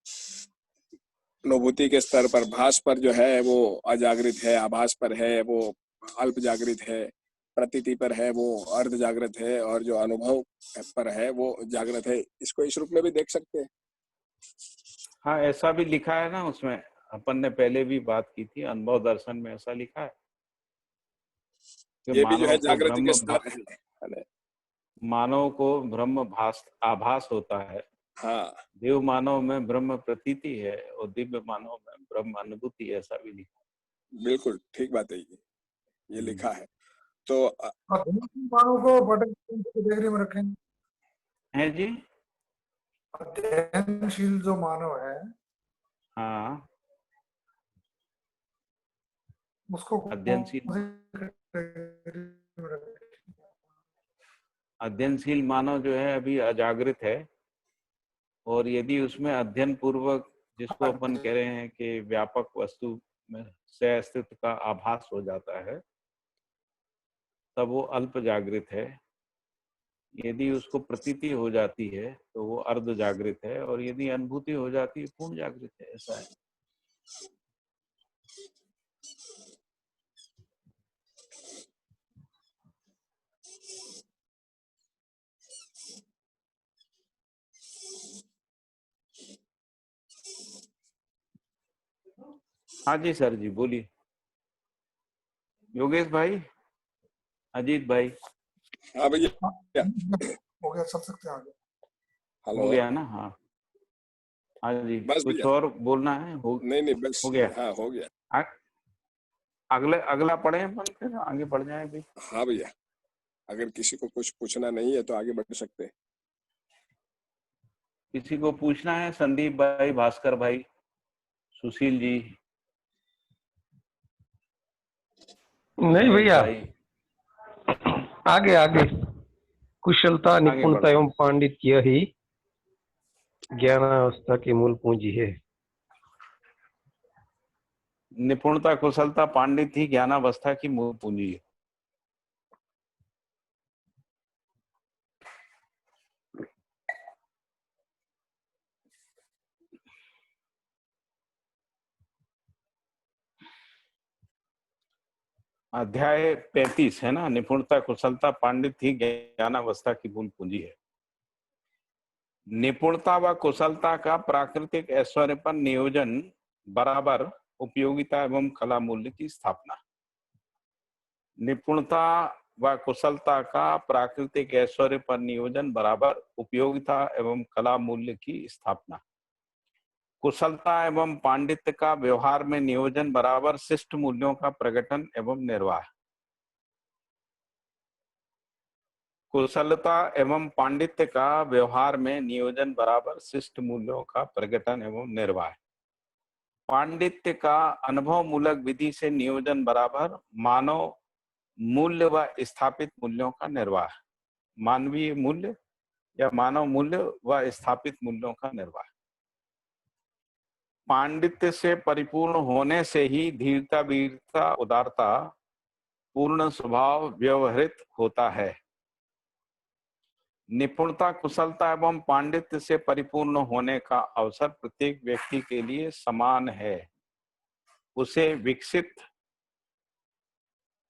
अनुभूति के स्तर पर भास पर जो है वो अजागृत है, आभास पर है वो अल्प जागृत है, प्रतीति पर है वो अर्ध जागृत है, और जो अनुभव पर है वो जागृत है। इसको इस रूप में भी देख सकते हैं। हाँ, ऐसा भी लिखा है ना उसमें, अपन ने पहले भी बात की थी, अनुभव दर्शन में ऐसा लिखा है कि ये भी जो है मानव को जागृति के ब्रह्म स्तर है। मानव को ब्रह्म आभास होता है। हाँ, देव मानव में ब्रह्म प्रतीति है, और दिव्य मानव में ब्रह्म अनुभूति, ऐसा भी लिखा है। बिल्कुल ठीक बात है, ये लिखा है। तो मानव को पटक डिग्री में रखें। है जी। अध्ययनशील जो मानव है, हाँ, उसको अध्ययनशील मानव जो है अभी अजागृत है, और यदि उसमें अध्ययन पूर्वक, जिसको अपन कह रहे हैं कि व्यापक वस्तु में से अस्तित्व का आभास हो जाता है, तब वो अल्प जागृत है। यदि उसको प्रतीति हो जाती है तो वो अर्ध जागृत है, और यदि अनुभूति हो जाती है पूर्ण जागृत है, ऐसा है। हाँ जी सर जी, बोलिए। योगेश भाई, अजीत भाई। हाँ भैया, हो गया, चल सकते हैं आगे। हो गया ना? हाँ हाँ जी, बस कुछ भैया, और बोलना है? नहीं बस हो गया। हाँ, हो गया। अगला पढ़े अपन, फिर आगे बढ़ जाए भाई। हाँ भैया, अगर किसी को कुछ पूछना नहीं है तो आगे बढ़ सकते हैं। किसी को पूछना है? संदीप भाई, भास्कर भाई, सुशील जी, नहीं भैया, भाई। आगे कुशलता, निपुणता एवं पांडित्य ही ज्ञानावस्था की मूल पूंजी है। निपुणता, कुशलता, पांडित्य ही ज्ञानावस्था की मूल पूंजी है। अध्याय 35 है ना, निपुणता, कुशलता, पांडित्य ही ज्ञानावस्था की मूल पूंजी है। निपुणता व कुशलता का प्राकृतिक ऐश्वर्य पर नियोजन बराबर उपयोगिता एवं कला मूल्य की स्थापना। निपुणता व कुशलता का प्राकृतिक ऐश्वर्य पर नियोजन बराबर उपयोगिता एवं कला मूल्य की स्थापना। कुशलता एवं पांडित्य का व्यवहार में नियोजन बराबर शिष्ट मूल्यों का प्रकटन एवं निर्वाह। कुशलता एवं पांडित्य का व्यवहार में नियोजन बराबर शिष्ट मूल्यों का प्रकटन एवं निर्वाह। पांडित्य का अनुभव मूलक विधि से नियोजन बराबर मानव मूल्य व स्थापित मूल्यों का निर्वाह। मानवीय मूल्य या मानव मूल्य व स्थापित मूल्यों का निर्वाह। पांडित्य से परिपूर्ण होने से ही धीरता, वीरता, उदारता, पूर्ण स्वभाव व्यवहृत होता है। निपुणता, कुशलता एवं पांडित्य से परिपूर्ण होने का अवसर प्रत्येक व्यक्ति के लिए समान है। उसे विकसित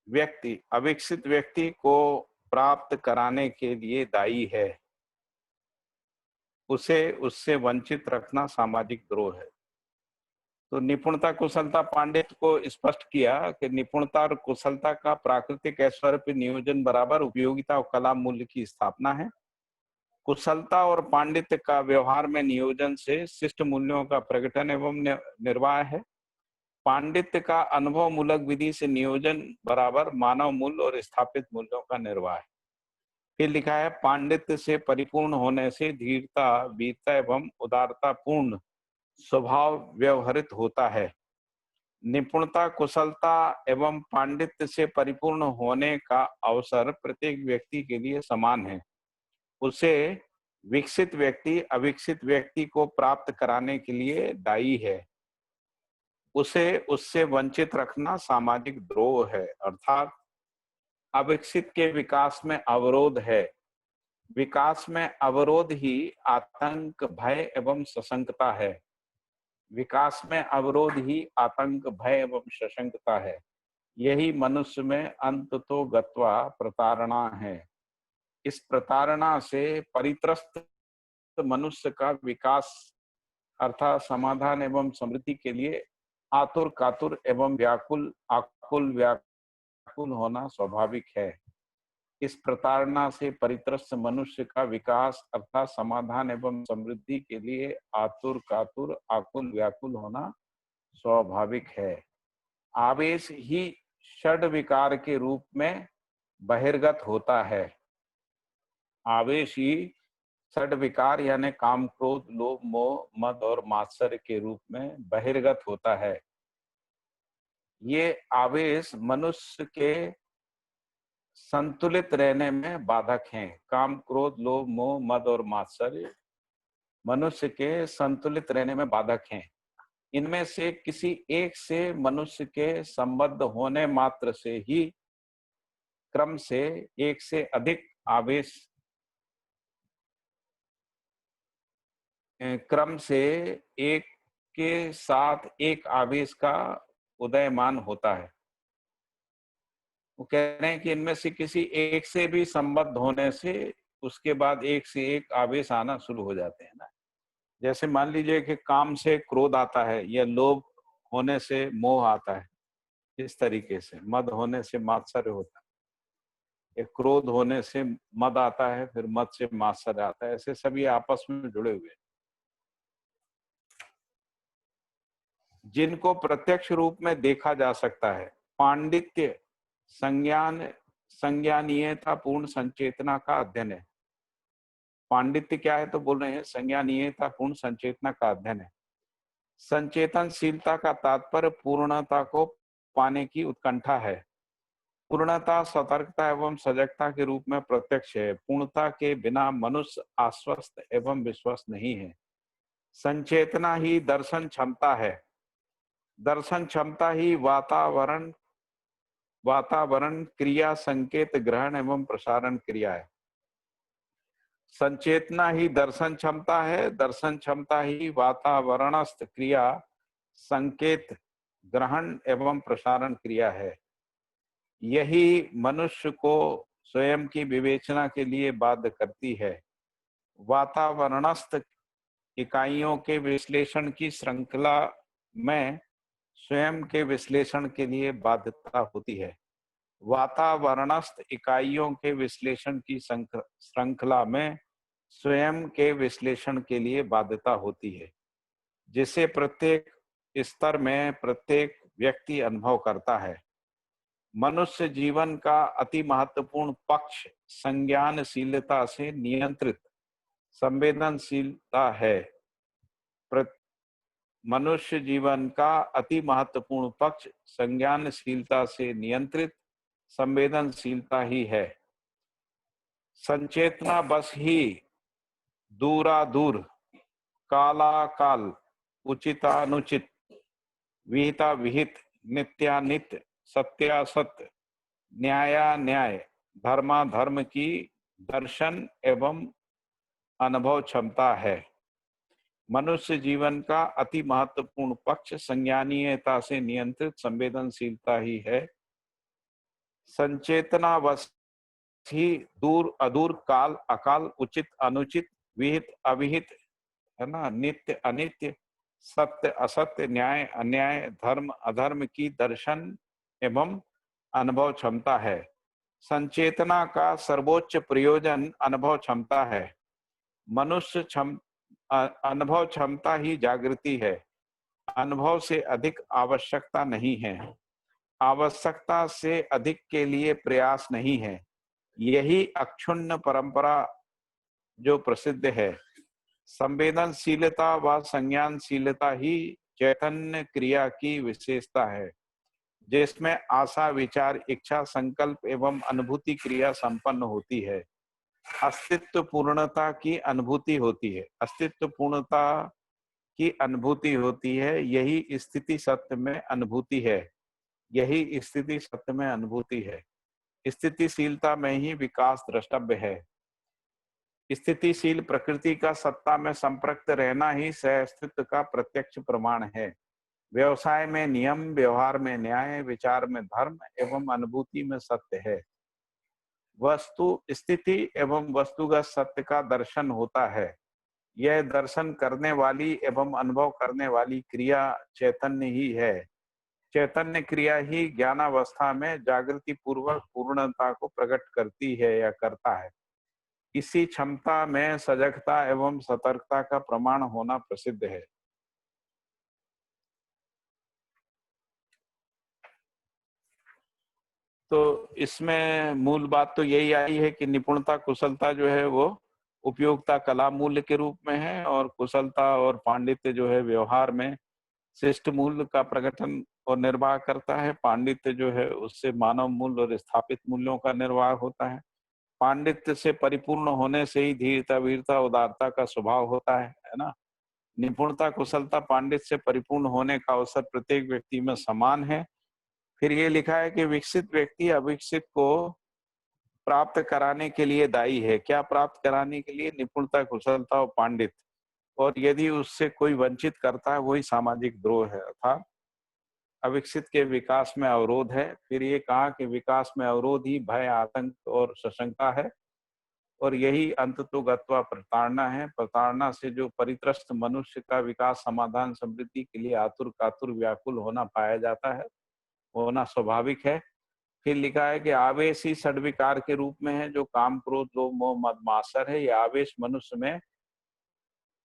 व्यक्ति अविकसित व्यक्ति को प्राप्त कराने के लिए दायी है। उसे उससे वंचित रखना सामाजिक द्रोह है। तो निपुणता, कुशलता, पांडित्य को स्पष्ट किया कि निपुणता और कुशलता का प्राकृतिक ऐश्वर्य पर नियोजन बराबर उपयोगिता और कला मूल्य की स्थापना है। कुशलता और पांडित्य का व्यवहार में नियोजन से शिष्ट मूल्यों का प्रकटन एवं निर्वाह है। पांडित्य का अनुभव मूलक विधि से नियोजन बराबर मानव मूल्य और स्थापित मूल्यों का निर्वाह है। फिर लिखा है, पांडित्य से परिपूर्ण होने से धीरता, वीरता एवं उदारता पूर्ण स्वभाव व्यवहृत होता है। निपुणता, कुशलता एवं पांडित्य से परिपूर्ण होने का अवसर प्रत्येक व्यक्ति के लिए समान है। उसे विकसित व्यक्ति अविकसित व्यक्ति को प्राप्त कराने के लिए दायी है। उसे उससे वंचित रखना सामाजिक द्रोह है। अर्थात अविकसित के विकास में अवरोध है। विकास में अवरोध ही आतंक, भय एवं सशंकता है। विकास में अवरोध ही आतंक, भय एवं सशंकता है। यही मनुष्य में अंततो गत्वा प्रतारणा है। इस प्रतारणा से परित्रस्त मनुष्य का विकास अर्थात समाधान एवं समृद्धि के लिए आतुर, कातुर एवं आकुल व्याकुल होना स्वाभाविक है। इस प्रताड़ना से परित्रस्त मनुष्य का विकास अर्थात समाधान एवं समृद्धि के लिए आतुर, कातुर, आकुल व्याकुल होना स्वाभाविक है। आवेश ही षड विकार के रूप में बहिर्गत होता है। आवेश ही षड विकार यानी काम, क्रोध, लोभ, मोह, मद और मात्सर्य के रूप में बहिर्गत होता है। ये आवेश मनुष्य के संतुलित रहने में बाधक हैं। काम, क्रोध, लोभ, मोह, मद और मात्सर्य मनुष्य के संतुलित रहने में बाधक हैं। इनमें से किसी एक से मनुष्य के संबद्ध होने मात्र से ही क्रम से एक से अधिक आवेश क्रम से एक के साथ एक आवेश का उदयमान होता है। वो कह रहे हैं कि इनमें से किसी एक से भी संबद्ध होने से उसके बाद एक से एक आवेश आना शुरू हो जाते हैं ना। जैसे मान लीजिए कि काम से क्रोध आता है या लोभ होने से मोह आता है, इस तरीके से मद होने से मात्सर्य होता है, या क्रोध होने से मद आता है, फिर मद से मात्सर्य आता है। ऐसे सभी आपस में जुड़े हुए हैं। जिनको प्रत्यक्ष रूप में देखा जा सकता है। पांडित्य संज्ञानीयता पूर्ण संचेतना का अध्ययन है। पांडित्य क्या है तो बोल रहे हैं संज्ञानीयता पूर्ण संचेतना का अध्ययन है। संचेतनशीलता का तात्पर्य पूर्णता को पाने की उत्कंठा है। पूर्णता सतर्कता एवं सजगता के रूप में प्रत्यक्ष है। पूर्णता के बिना मनुष्य आश्वस्त एवं विश्वस्त नहीं है। संचेतना ही दर्शन क्षमता है। दर्शन क्षमता ही वातावरण क्रिया, संकेत ग्रहण एवं प्रसारण क्रिया है। संचेतना ही दर्शन क्षमता है। दर्शन क्षमता ही वातावरणस्थ क्रिया, संकेत ग्रहण एवं प्रसारण क्रिया है। यही मनुष्य को स्वयं की विवेचना के लिए बाध्य करती है। वातावरणस्थ इकाइयों के विश्लेषण की श्रृंखला में स्वयं के विश्लेषण के लिए बाध्यता होती है। वातावरणस्थ इकाइयों के विश्लेषण की श्रृंखला में स्वयं के विश्लेषण के लिए बाध्यता होती है। जिसे प्रत्येक स्तर में प्रत्येक व्यक्ति अनुभव करता है। मनुष्य जीवन का अति महत्वपूर्ण पक्ष संज्ञानशीलता से नियंत्रित संवेदनशीलता है। मनुष्य जीवन का अति महत्वपूर्ण पक्ष संज्ञानशीलता से नियंत्रित संवेदनशीलता ही है। संचेतना बस ही दूरादूर, कालाकाल, उचितानुचित, विहिता विहित, नित्यानित्य, सत्यासत्य, न्यायान्याय, धर्माधर्म की दर्शन एवं अनुभव क्षमता है। मनुष्य जीवन का अति महत्वपूर्ण पक्ष संज्ञानीयता से नियंत्रित संवेदनशीलता ही है। संचेतनावश ही दूर अदूर, काल अकाल, उचित अनुचित, विहित अविहित, है ना, नित्य अनित्य, सत्य असत्य, न्याय अन्याय, धर्म अधर्म की दर्शन एवं अनुभव क्षमता है। संचेतना का सर्वोच्च प्रयोजन अनुभव क्षमता है। मनुष्य अनुभव क्षमता ही जागृति है। अनुभव से अधिक आवश्यकता नहीं है। आवश्यकता से अधिक के लिए प्रयास नहीं है। यही अक्षुण्ण परंपरा जो प्रसिद्ध है। संवेदनशीलता व संज्ञानशीलता ही चैतन्य क्रिया की विशेषता है, जिसमें आशा, विचार, इच्छा, संकल्प एवं अनुभूति क्रिया संपन्न होती है। अस्तित्व पूर्णता की अनुभूति होती है। अस्तित्व पूर्णता की अनुभूति होती है। यही स्थिति सत्य में अनुभूति है। यही स्थिति सत्य में अनुभूति है। स्थितिशीलता में ही विकास द्रष्टव्य है। स्थितिशील प्रकृति का सत्ता में संपृक्त रहना ही सहअस्तित्व का प्रत्यक्ष प्रमाण है। व्यवसाय में नियम, व्यवहार में न्याय, विचार में धर्म एवं अनुभूति में सत्य है। वस्तु स्थिति एवं वस्तुगत सत्य का दर्शन होता है। यह दर्शन करने वाली एवं अनुभव करने वाली क्रिया चैतन्य ही है। चैतन्य क्रिया ही ज्ञानावस्था में जागृति पूर्वक पूर्णता को प्रकट करती है या करता है। इसी क्षमता में सजगता एवं सतर्कता का प्रमाण होना प्रसिद्ध है। तो इसमें मूल बात तो यही आई है कि निपुणता, कुशलता जो है वो उपयोगिता कला मूल्य के रूप में है, और कुशलता और पांडित्य जो है व्यवहार में शिष्ट मूल्य का प्रकटन और निर्वाह करता है। पांडित्य जो है उससे मानव मूल्य और स्थापित मूल्यों का निर्वाह होता है। पांडित्य से परिपूर्ण होने से ही धीरता, वीरता, उदारता का स्वभाव होता है ना। निपुणता, कुशलता, पांडित्य से परिपूर्ण होने का अवसर प्रत्येक व्यक्ति में समान है। फिर ये लिखा है कि विकसित व्यक्ति अविकसित को प्राप्त कराने के लिए दायी है। क्या प्राप्त कराने के लिए? निपुणता, कुशलता और पांडित्य। और यदि उससे कोई वंचित करता है वही सामाजिक द्रोह है, अर्थात अविकसित के विकास में अवरोध है। फिर ये कहा कि विकास में अवरोध ही भय, आतंक और सशंका है, और यही अंततोगत्वा प्रताड़ना है। प्रताड़ना से जो परित्रस्त मनुष्य का विकास, समाधान, समृद्धि के लिए आतुर कातुर व्याकुल होना पाया जाता है, होना स्वाभाविक है। फिर लिखा है कि आवेश ही षड्विकार के रूप में है, जो काम, क्रोध, लोभ, मोह, मद, मात्सर है। यह आवेश मनुष्य में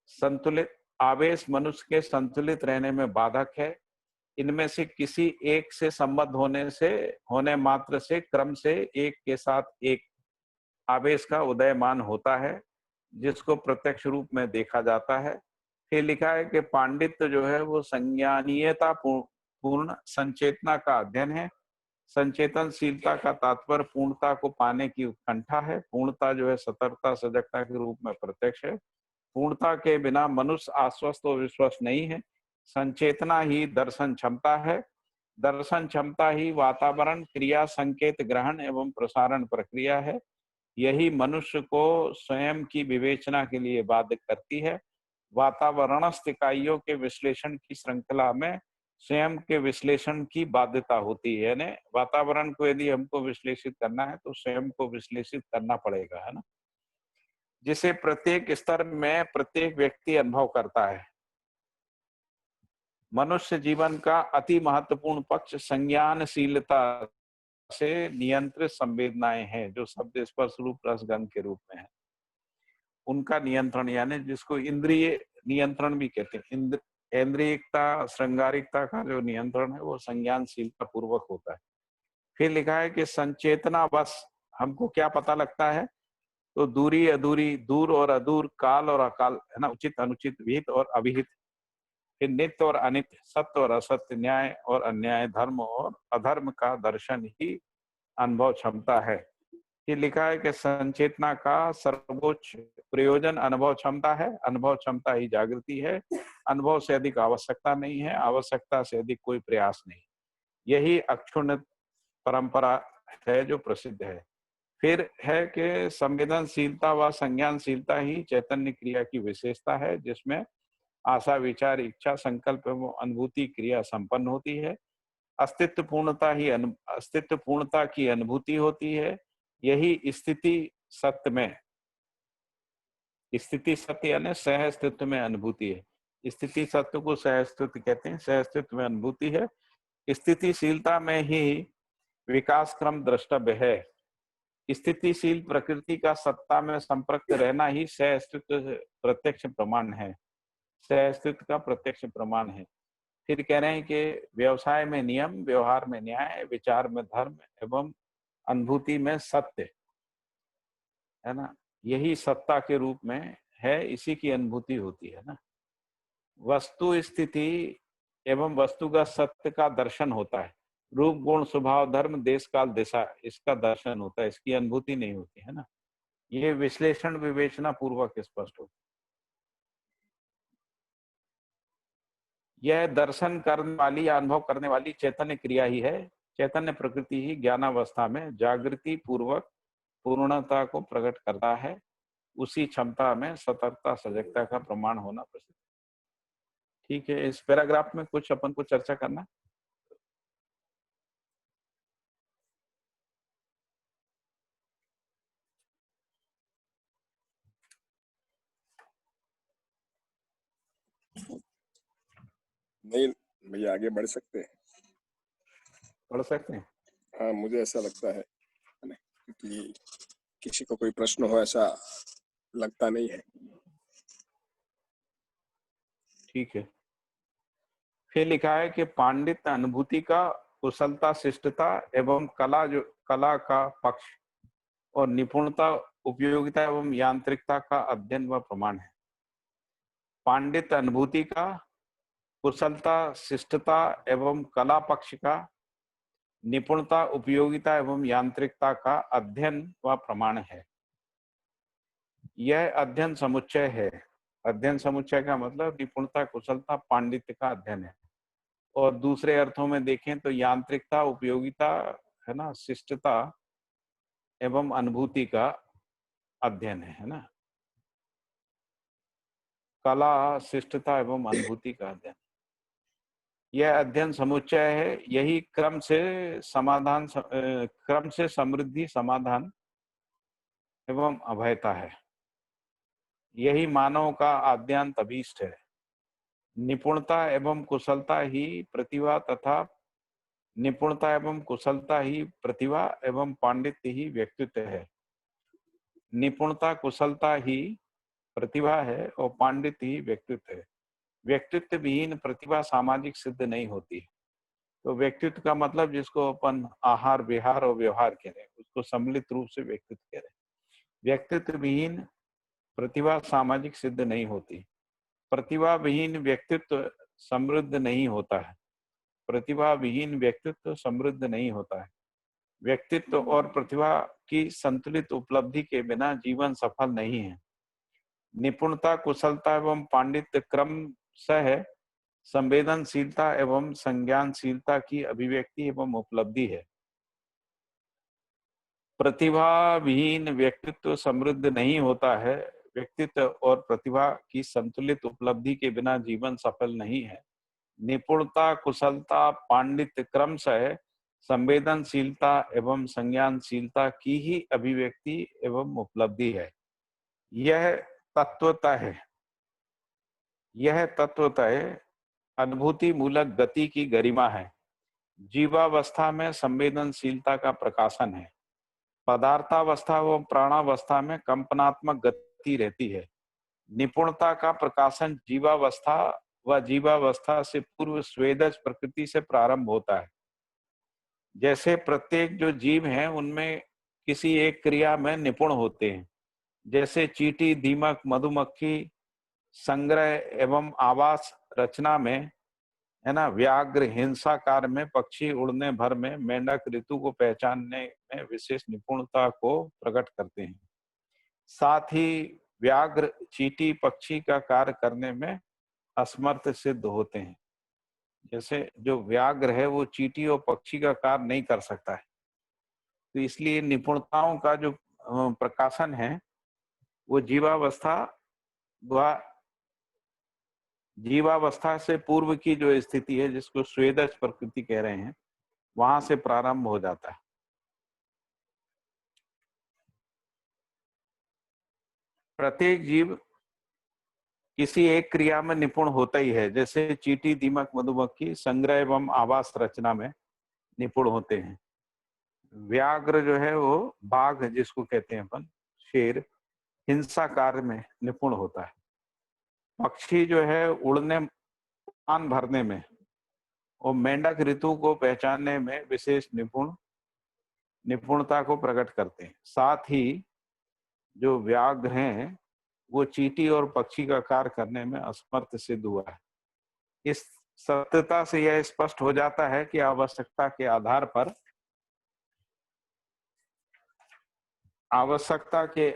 संतुलित, आवेश मनुष्य के संतुलित रहने में बाधक है। इनमें से किसी एक से संबद्ध होने मात्र से क्रम से एक के साथ एक आवेश का उदयमान होता है, जिसको प्रत्यक्ष रूप में देखा जाता है। फिर लिखा है कि पांडित्य जो है वो संज्ञानीयता पूर्ण संचेतना का अध्ययन है। संचेतनशीलता का तात्पर्य पूर्णता को पाने की उत्कंठा है। पूर्णता जो है सतर्कता, सजगता के रूप में प्रत्यक्ष है। पूर्णता के बिना मनुष्य आश्वस्त और विश्वस्त नहीं है। संचेतना ही दर्शन क्षमता है। दर्शन क्षमता ही वातावरण, क्रिया, संकेत ग्रहण एवं प्रसारण प्रक्रिया है। यही मनुष्य को स्वयं की विवेचना के लिए बाध्य करती है। वातावरणस्थ इकाइयों के विश्लेषण की श्रृंखला में स्वयं के विश्लेषण की बाध्यता होती है। यानी वातावरण को यदि हमको विश्लेषित करना है तो स्वयं को विश्लेषित करना पड़ेगा, है ना, जिसे प्रत्येक स्तर में प्रत्येक व्यक्ति अनुभव करता है। मनुष्य जीवन का अति महत्वपूर्ण पक्ष संज्ञानशीलता से नियंत्रित संवेदनाएं हैं, जो शब्द, स्पर्श, रूप, रस, गंध के रूप में है। उनका नियंत्रण, यानी जिसको इंद्रिय नियंत्रण भी कहते हैं। इंद्रियिकता श्रृंगारिकता का जो नियंत्रण है वो संज्ञानशीलता पूर्वक होता है। फिर लिखा है कि संचेतना बस हमको क्या पता लगता है, तो दूरी अधूरी, दूर और अदूर, काल और अकाल, है ना, उचित अनुचित, विहित और अविहित, फिर नित्य और अनित्य, सत्य और असत्य, न्याय और अन्याय, धर्म और अधर्म का दर्शन ही अनुभव क्षमता है। ये लिखा है कि संचेतना का सर्वोच्च प्रयोजन अनुभव क्षमता है, अनुभव क्षमता ही जागृति है, अनुभव से अधिक आवश्यकता नहीं है, आवश्यकता से अधिक कोई प्रयास नहीं। यही अक्षुण्ण परंपरा है जो प्रसिद्ध है। फिर है कि संवेदनशीलता व संज्ञानशीलता ही चैतन्य क्रिया की विशेषता है, जिसमें आशा, विचार, इच्छा, संकल्प एवं अनुभूति क्रिया संपन्न होती है। अस्तित्व पूर्णता की अनुभूति होती है। यही स्थिति सत्य में, स्थिति सत्य यानी सह अस्तित्व में अनुभूति है। स्थिति सत्य को सह अस्तित्व कहते हैं, सह अस्तित्व में अनुभूति है। स्थितिशीलता में ही विकास क्रम द्रष्टव्य है। स्थितिशील प्रकृति का सत्ता में संपर्क रहना ही सह अस्तित्व प्रत्यक्ष प्रमाण है, सह अस्तित्व का प्रत्यक्ष प्रमाण है। फिर कह रहे हैं कि व्यवसाय में नियम, व्यवहार में न्याय, विचार में धर्म एवं अनुभूति में सत्य, है ना, यही सत्ता के रूप में है, इसी की अनुभूति होती है ना। वस्तु स्थिति एवं वस्तुगत सत्य का दर्शन होता है। रूप, गुण, स्वभाव, धर्म, देश, काल, दिशा, इसका दर्शन होता है, इसकी अनुभूति नहीं होती है ना। ये विश्लेषण विवेचना पूर्वक स्पष्ट होता है। यह दर्शन करने वाली या अनुभव करने वाली चैतन्य क्रिया ही है। चैतन्य प्रकृति ही ज्ञानावस्था में जागृति पूर्वक पूर्णता को प्रकट करता है। उसी क्षमता में सतर्कता, सजगता का प्रमाण होना प्रसिद्ध। ठीक है, इस पैराग्राफ में कुछ अपन को चर्चा करना। नहीं भैया, आगे बढ़ सकते हैं, पढ़ सकते हैं। हाँ मुझे ऐसा लगता है ना, क्योंकि किसी को कोई प्रश्न हो ऐसा लगता नहीं है। ठीक है। फिर लिखा है कि पांडित्य अनुभूति का, कुशलता शिष्टता एवं कला का पक्ष और निपुणता उपयोगिता एवं यांत्रिकता का अध्ययन व प्रमाण है। पांडित्य अनुभूति का, कुशलता शिष्टता एवं कला पक्ष का, निपुणता उपयोगिता एवं यांत्रिकता का अध्ययन व प्रमाण है। यह अध्ययन समुच्चय है। अध्ययन समुच्चय का मतलब निपुणता, कुशलता, पांडित्य का अध्ययन है। और दूसरे अर्थों में देखें तो यांत्रिकता, उपयोगिता, है ना, शिष्टता एवं अनुभूति का अध्ययन है ना। कला, शिष्टता एवं अनुभूति का अध्ययन, यह अध्ययन समुच्चय है। यही क्रम से समृद्धि, समाधान एवं अभयता है। यही मानव का आद्यांत अभीष्ट है। निपुणता एवं कुशलता ही प्रतिभा तथा निपुणता एवं कुशलता ही प्रतिभा एवं पांडित्य ही व्यक्तित्व है। निपुणता, कुशलता ही प्रतिभा है और पांडित्य ही व्यक्तित्व है। व्यक्तित्व विहीन प्रतिभा सामाजिक सिद्ध नहीं होती। तो व्यक्तित्व का मतलब जिसको अपन आहार, विहार और व्यवहार कह रहे हैं, उसको सम्मिलित रूप से व्यक्तित्व कह रहे हैं। व्यक्तित्व विहीन प्रतिभा सामाजिक सिद्ध नहीं होती। प्रतिभा विहीन व्यक्तित्व समृद्ध नहीं होता है। प्रतिभा विहीन व्यक्तित्व समृद्ध नहीं होता है। व्यक्तित्व और प्रतिभा की संतुलित उपलब्धि के बिना जीवन सफल नहीं है। निपुणता, कुशलता एवं पांडित्य क्रमशः संवेदनशीलता एवं संज्ञानशीलता की अभिव्यक्ति एवं उपलब्धि है। प्रतिभा विहीन व्यक्तित्व समृद्ध नहीं होता है। व्यक्तित्व और प्रतिभा की संतुलित उपलब्धि के बिना जीवन सफल नहीं है। निपुणता, कुशलता, पांडित्य क्रमशः संवेदनशीलता एवं संज्ञानशीलता की ही अभिव्यक्ति एवं उपलब्धि है। यह तत्वतः अनुभूति मूलक गति की गरिमा है। जीवावस्था में संवेदनशीलता का प्रकाशन है। पदार्थावस्था व प्राणावस्था में कंपनात्मक गति रहती है। निपुणता का प्रकाशन जीवावस्था व जीवावस्था से पूर्व स्वेदज प्रकृति से प्रारंभ होता है। जैसे प्रत्येक जो जीव हैं उनमें किसी एक क्रिया में निपुण होते हैं, जैसे चींटी, दीमक, मधुमक्खी संग्रह एवं आवास रचना में, है ना, व्याघ्र हिंसाकार में, पक्षी उड़ने भर में, मेंढक ऋतु को पहचानने में विशेष निपुणता को प्रकट करते हैं। साथ ही व्याघ्र चींटी पक्षी का कार्य करने में असमर्थ सिद्ध होते हैं। जैसे जो व्याघ्र है वो चींटी और पक्षी का कार्य नहीं कर सकता है, तो इसलिए निपुणताओं का जो प्रकाशन है वो जीवावस्था से पूर्व की जो स्थिति है, जिसको स्वेदज प्रकृति कह रहे हैं, वहां से प्रारंभ हो जाता है। प्रत्येक जीव किसी एक क्रिया में निपुण होता ही है, जैसे चींटी, दीमक, मधुमक्खी संग्रह एवं आवास रचना में निपुण होते हैं। व्याघ्र जो है वो बाघ जिसको कहते हैं अपन, शेर, हिंसा कार्य में निपुण होता है। पक्षी जो है उड़ने, उड़ान भरने में, और मेंढक ऋतु को पहचानने में विशेष निपुणता को प्रकट करते हैं। साथ ही जो व्याघ्र हैं वो चींटी और पक्षी का कार्य करने में असमर्थ सिद्ध हुआ है। इस सत्यता से यह स्पष्ट हो जाता है कि आवश्यकता के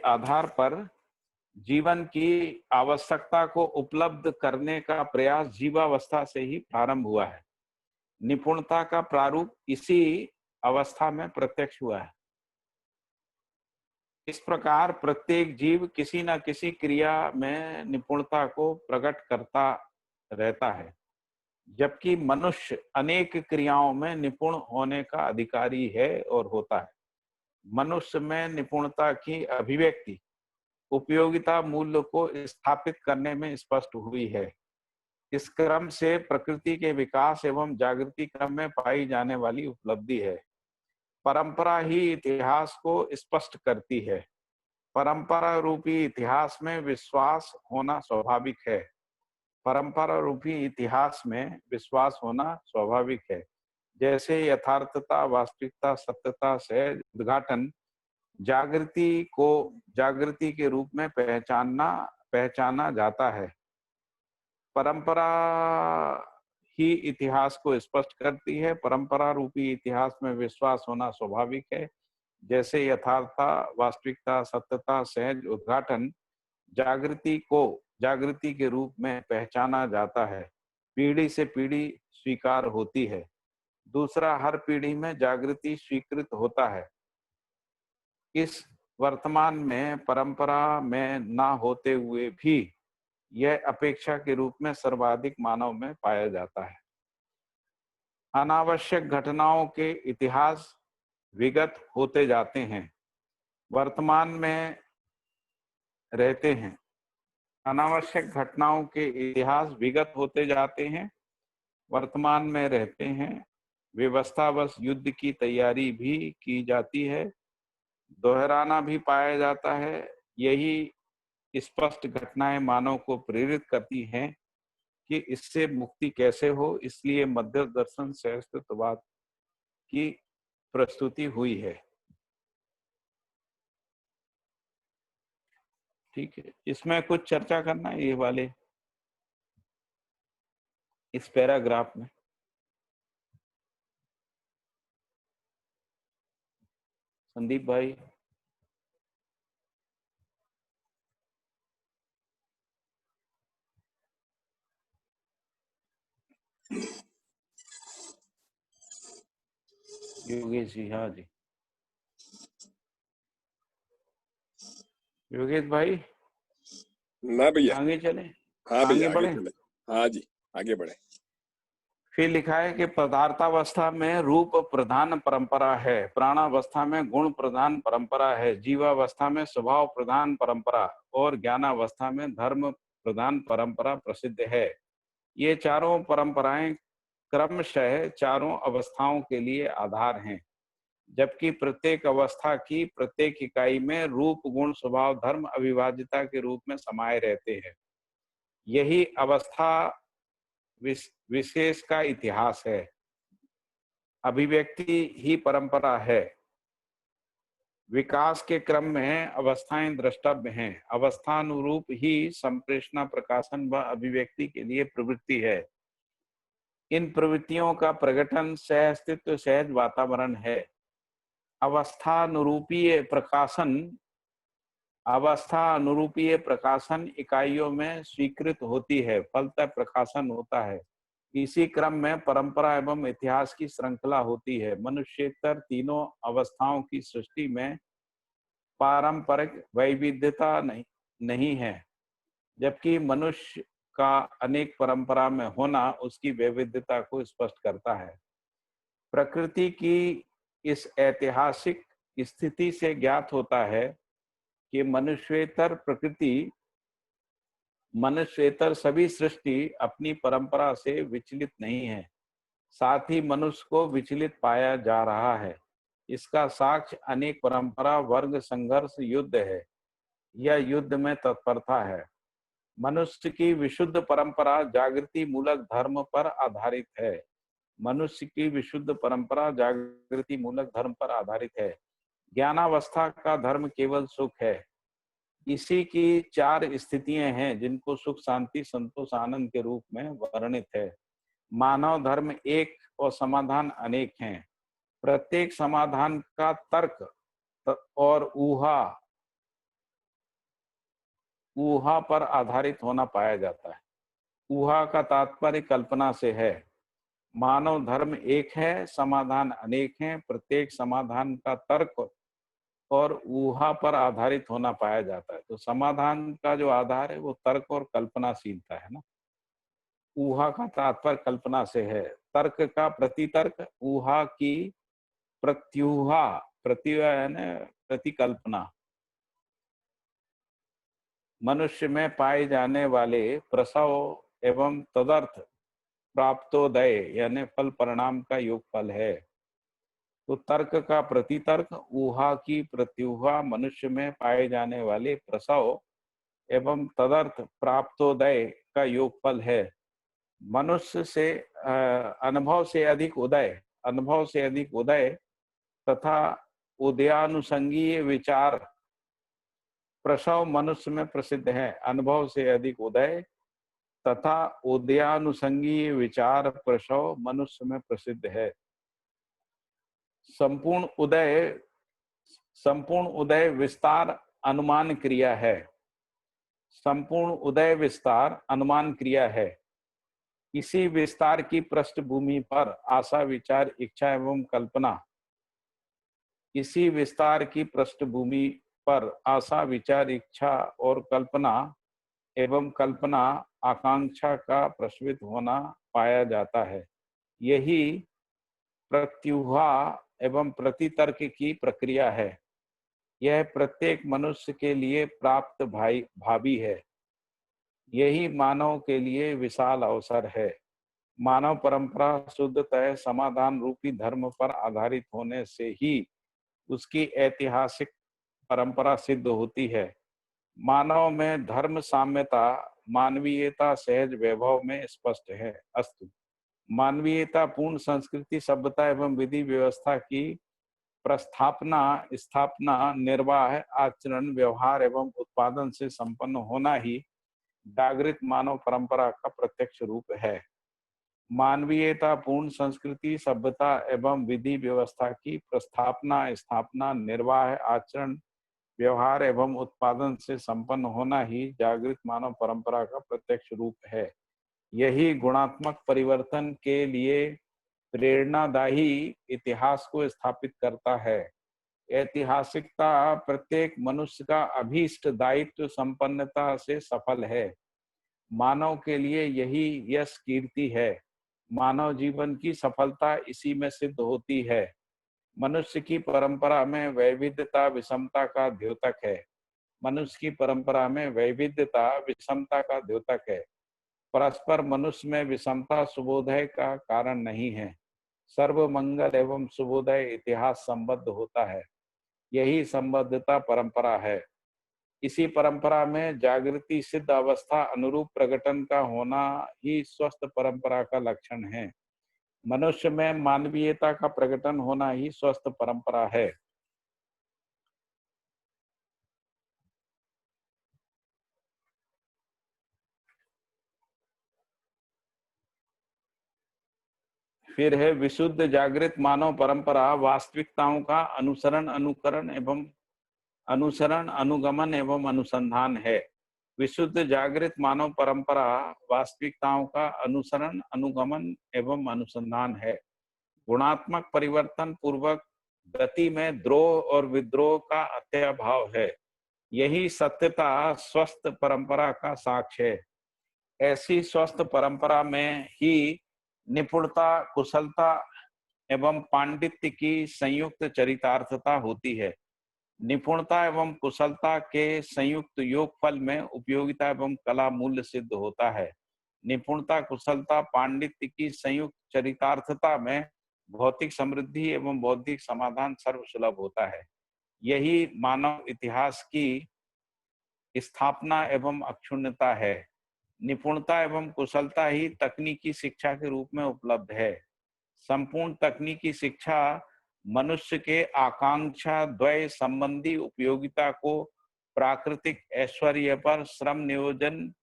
आधार पर जीवन की आवश्यकता को उपलब्ध करने का प्रयास जीवावस्था से ही प्रारंभ हुआ है। निपुणता का प्रारूप इसी अवस्था में प्रत्यक्ष हुआ है। इस प्रकार प्रत्येक जीव किसी न किसी क्रिया में निपुणता को प्रकट करता रहता है, जबकि मनुष्य अनेक क्रियाओं में निपुण होने का अधिकारी है और होता है। मनुष्य में निपुणता की अभिव्यक्ति उपयोगिता मूल्य को स्थापित करने में स्पष्ट हुई है। इस क्रम से प्रकृति के विकास एवं जागृति क्रम में पाई जाने वाली उपलब्धि है। परंपरा ही इतिहास को स्पष्ट करती है। परंपरा रूपी इतिहास में विश्वास होना स्वाभाविक है। परंपरा रूपी इतिहास में विश्वास होना स्वाभाविक है। जैसे यथार्थता, वास्तविकता, सत्यता से उद्घाटन जागृति को जागृति के रूप में पहचाना जाता है। परंपरा ही इतिहास को स्पष्ट करती है। परंपरा रूपी इतिहास में विश्वास होना स्वाभाविक है। जैसे यथार्थता, वास्तविकता, सत्यता, सहज उद्घाटन जागृति को जागृति के रूप में पहचाना जाता है, पीढ़ी से पीढ़ी स्वीकार होती है। दूसरा, हर पीढ़ी में जागृति स्वीकृत होता है। इस वर्तमान में परंपरा में ना होते हुए भी यह अपेक्षा के रूप में सर्वाधिक मानव में पाया जाता है। अनावश्यक घटनाओं के इतिहास विगत होते जाते हैं, वर्तमान में रहते हैं। अनावश्यक घटनाओं के इतिहास विगत होते जाते हैं, वर्तमान में रहते हैं। व्यवस्थावश युद्ध की तैयारी भी की जाती है, दोहराना भी पाया जाता है। यही स्पष्ट घटनाएं मानव को प्रेरित करती हैं कि इससे मुक्ति कैसे हो। इसलिए मध्य दर्शन से अस्तित्ववाद की प्रस्तुति हुई है। ठीक है, इसमें कुछ चर्चा करना है ये वाले इस पैराग्राफ में। संदीप भाई, योगेश जी, हाँ जी, योगेश भाई, ना भैया, आगे चले। हाँ भैया, आगे बढ़े। हाँ जी, आगे बढ़े। फिर लिखा है कि पदार्थावस्था में रूप प्रधान परंपरा है, प्राणावस्था में गुण प्रधान परंपरा है, जीवावस्था में स्वभाव प्रधान परंपरा और ज्ञानावस्था में धर्म प्रधान परंपरा प्रसिद्ध है। ये चारों परंपराएं क्रमशः चारों अवस्थाओं के लिए आधार हैं, जबकि प्रत्येक अवस्था की प्रत्येक इकाई में रूप, गुण, स्वभाव, धर्म अविभाज्यता के रूप में समाये रहते हैं। यही अवस्था विशेष का इतिहास है। अभिव्यक्ति ही परंपरा है। विकास के क्रम में अवस्थाएं द्रष्टव्य हैं। अवस्थानुरूप ही संप्रेषणा, प्रकाशन व अभिव्यक्ति के लिए प्रवृत्ति है। इन प्रवृत्तियों का प्रकटन सह अस्तित्व सहज वातावरण है। अवस्थानुरूपीय प्रकाशन इकाइयों में स्वीकृत होती है, फलतः प्रकाशन होता है। इसी क्रम में परंपरा एवं इतिहास की श्रृंखला होती है। मनुष्येतर तीनों अवस्थाओं की सृष्टि में पारंपरिक वैविध्यता नहीं है, जबकि मनुष्य का अनेक परंपरा में होना उसकी वैविध्यता को स्पष्ट करता है। प्रकृति की इस ऐतिहासिक स्थिति से ज्ञात होता है कि मनुष्येतर सभी सृष्टि अपनी परंपरा से विचलित नहीं है, साथ ही मनुष्य को विचलित पाया जा रहा है। इसका साक्ष्य अनेक परंपरा, वर्ग, संघर्ष, युद्ध है। यह युद्ध में तत्परता है। मनुष्य की विशुद्ध परंपरा जागृति मूलक धर्म पर आधारित है। मनुष्य की विशुद्ध परंपरा जागृति मूलक धर्म पर आधारित है। ज्ञानावस्था का धर्म केवल सुख है। इसी की 4 स्थितियां हैं जिनको सुख, शांति, संतोष, आनंद के रूप में वर्णित है। मानव धर्म एक और समाधान अनेक हैं। प्रत्येक समाधान का तर्क और ऊहा पर आधारित होना पाया जाता है। ऊहा का तात्पर्य कल्पना से है। मानव धर्म एक है, समाधान अनेक हैं। प्रत्येक समाधान का तर्क और ऊहा पर आधारित होना पाया जाता है। तो समाधान का जो आधार है वो तर्क और कल्पनाशीलता है ना। ऊहा का तात्पर्य कल्पना से है। तर्क का प्रतितर्क, ऊहा की प्रत्यूहा, प्रतिकल्पना। मनुष्य में पाए जाने वाले प्रसव एवं तदर्थ प्राप्तोदय यानी फल परिणाम का योगफल है। तो तर्क का प्रतितर्क, ऊहा की प्रत्यूहा मनुष्य में पाए जाने वाले प्रसव एवं तदर्थ प्राप्तोदय का योगफल है। मनुष्य से अनुभव से अधिक उदय तथा उदयानुसंगीय विचार प्रसव मनुष्य में प्रसिद्ध है। अनुभव से अधिक उदय तथा उदयानुसंगीय विचार प्रसव मनुष्य में प्रसिद्ध है। संपूर्ण उदय विस्तार अनुमान क्रिया है। संपूर्ण उदय विस्तार अनुमान क्रिया है। इसी विस्तार की पृष्ठभूमि पर आशा, विचार, इच्छा एवं कल्पना, इसी विस्तार की पृष्ठभूमि पर आशा, विचार, इच्छा और कल्पना एवं कल्पना आकांक्षा का प्रस्फुटित होना पाया जाता है। यही प्रत्यूहा एवं प्रतितर्क की प्रक्रिया है। यह प्रत्येक मनुष्य के लिए प्राप्त भावी है। यही मानव के लिए विशाल अवसर है। मानव परंपरा शुद्धतः समाधान रूपी धर्म पर आधारित होने से ही उसकी ऐतिहासिक परंपरा सिद्ध होती है। मानव में धर्म साम्यता, मानवीयता सहज वैभव में स्पष्ट है। अस्तु। मानवीयता पूर्ण संस्कृति, सभ्यता एवं विधि व्यवस्था की स्थापना, निर्वाह, आचरण, व्यवहार एवं उत्पादन से संपन्न होना ही जागृत मानव परंपरा का प्रत्यक्ष रूप है। मानवीयता पूर्ण संस्कृति, सभ्यता एवं विधि व्यवस्था की स्थापना, निर्वाह, आचरण, व्यवहार एवं उत्पादन से संपन्न होना ही जागृत मानव परंपरा का प्रत्यक्ष रूप है। यही गुणात्मक परिवर्तन के लिए प्रेरणादायी इतिहास को स्थापित करता है। ऐतिहासिकता प्रत्येक मनुष्य का अभीष्ट दायित्व संपन्नता से सफल है। मानव के लिए यही यश कीर्ति है। मानव जीवन की सफलता इसी में सिद्ध होती है। मनुष्य की परंपरा में वैविध्यता विषमता का द्योतक है। मनुष्य की परंपरा में वैविध्यता विषमता का द्योतक है। परस्पर मनुष्य में विषमता शुभोदय का कारण नहीं है। सर्वमंगल एवं शुभोदय इतिहास संबद्ध होता है। यही संबद्धता परंपरा है। इसी परंपरा में जागृति सिद्ध अवस्था अनुरूप प्रकटन का होना ही स्वस्थ परंपरा का लक्षण है। मनुष्य में मानवीयता का प्रकटन होना ही स्वस्थ परंपरा है। फिर है विशुद्ध जागृत मानव परंपरा वास्तविकताओं का अनुसरण अनुगमन एवं अनुसंधान है। विशुद्ध जागृत मानव परंपरा वास्तविकताओं का अनुसरण अनुगमन एवं अनुसंधान है। गुणात्मक परिवर्तन पूर्वक गति में द्रोह और विद्रोह का अत्याभाव है। यही सत्यता स्वस्थ परंपरा का साक्ष्य है। ऐसी स्वस्थ परंपरा में ही निपुणता, कुशलता एवं पांडित्य की संयुक्त चरितार्थता होती है। निपुणता एवं कुशलता के संयुक्त योगफल में उपयोगिता एवं कला मूल्य सिद्ध होता है। निपुणता, कुशलता, पांडित्य की संयुक्त चरितार्थता में भौतिक समृद्धि एवं बौद्धिक समाधान सर्वसुलभ होता है। यही मानव इतिहास की स्थापना एवं अक्षुण्णता है। निपुणता एवं कुशलता ही तकनीकी शिक्षा के रूप में उपलब्ध है। संपूर्ण तकनीकी शिक्षा मनुष्य के आकांक्षा द्वय संबंधी उपयोगिता को प्राकृतिक ऐश्वर्य पर श्रम नियोजन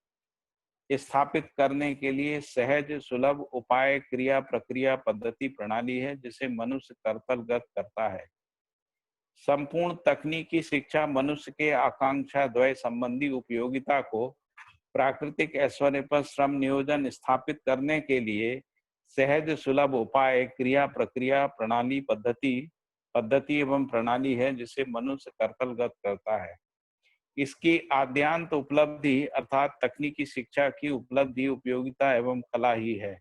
स्थापित करने के लिए सहज सुलभ उपाय, क्रिया, प्रक्रिया, पद्धति, प्रणाली है जिसे मनुष्य कर्तव्यगत करता है। संपूर्ण तकनीकी शिक्षा मनुष्य के आकांक्षा द्वय संबंधी उपयोगिता को प्राकृतिक ऐश्वर्य पर श्रम नियोजन स्थापित करने के लिए सहज सुलभ उपाय, क्रिया, प्रक्रिया, प्रणाली, पद्धति एवं प्रणाली है जिसे मनुष्य कर्तव्यगत करता है। इसकी आद्यांत उपलब्धि अर्थात तकनीकी शिक्षा की उपलब्धि उपयोगिता एवं कला ही है।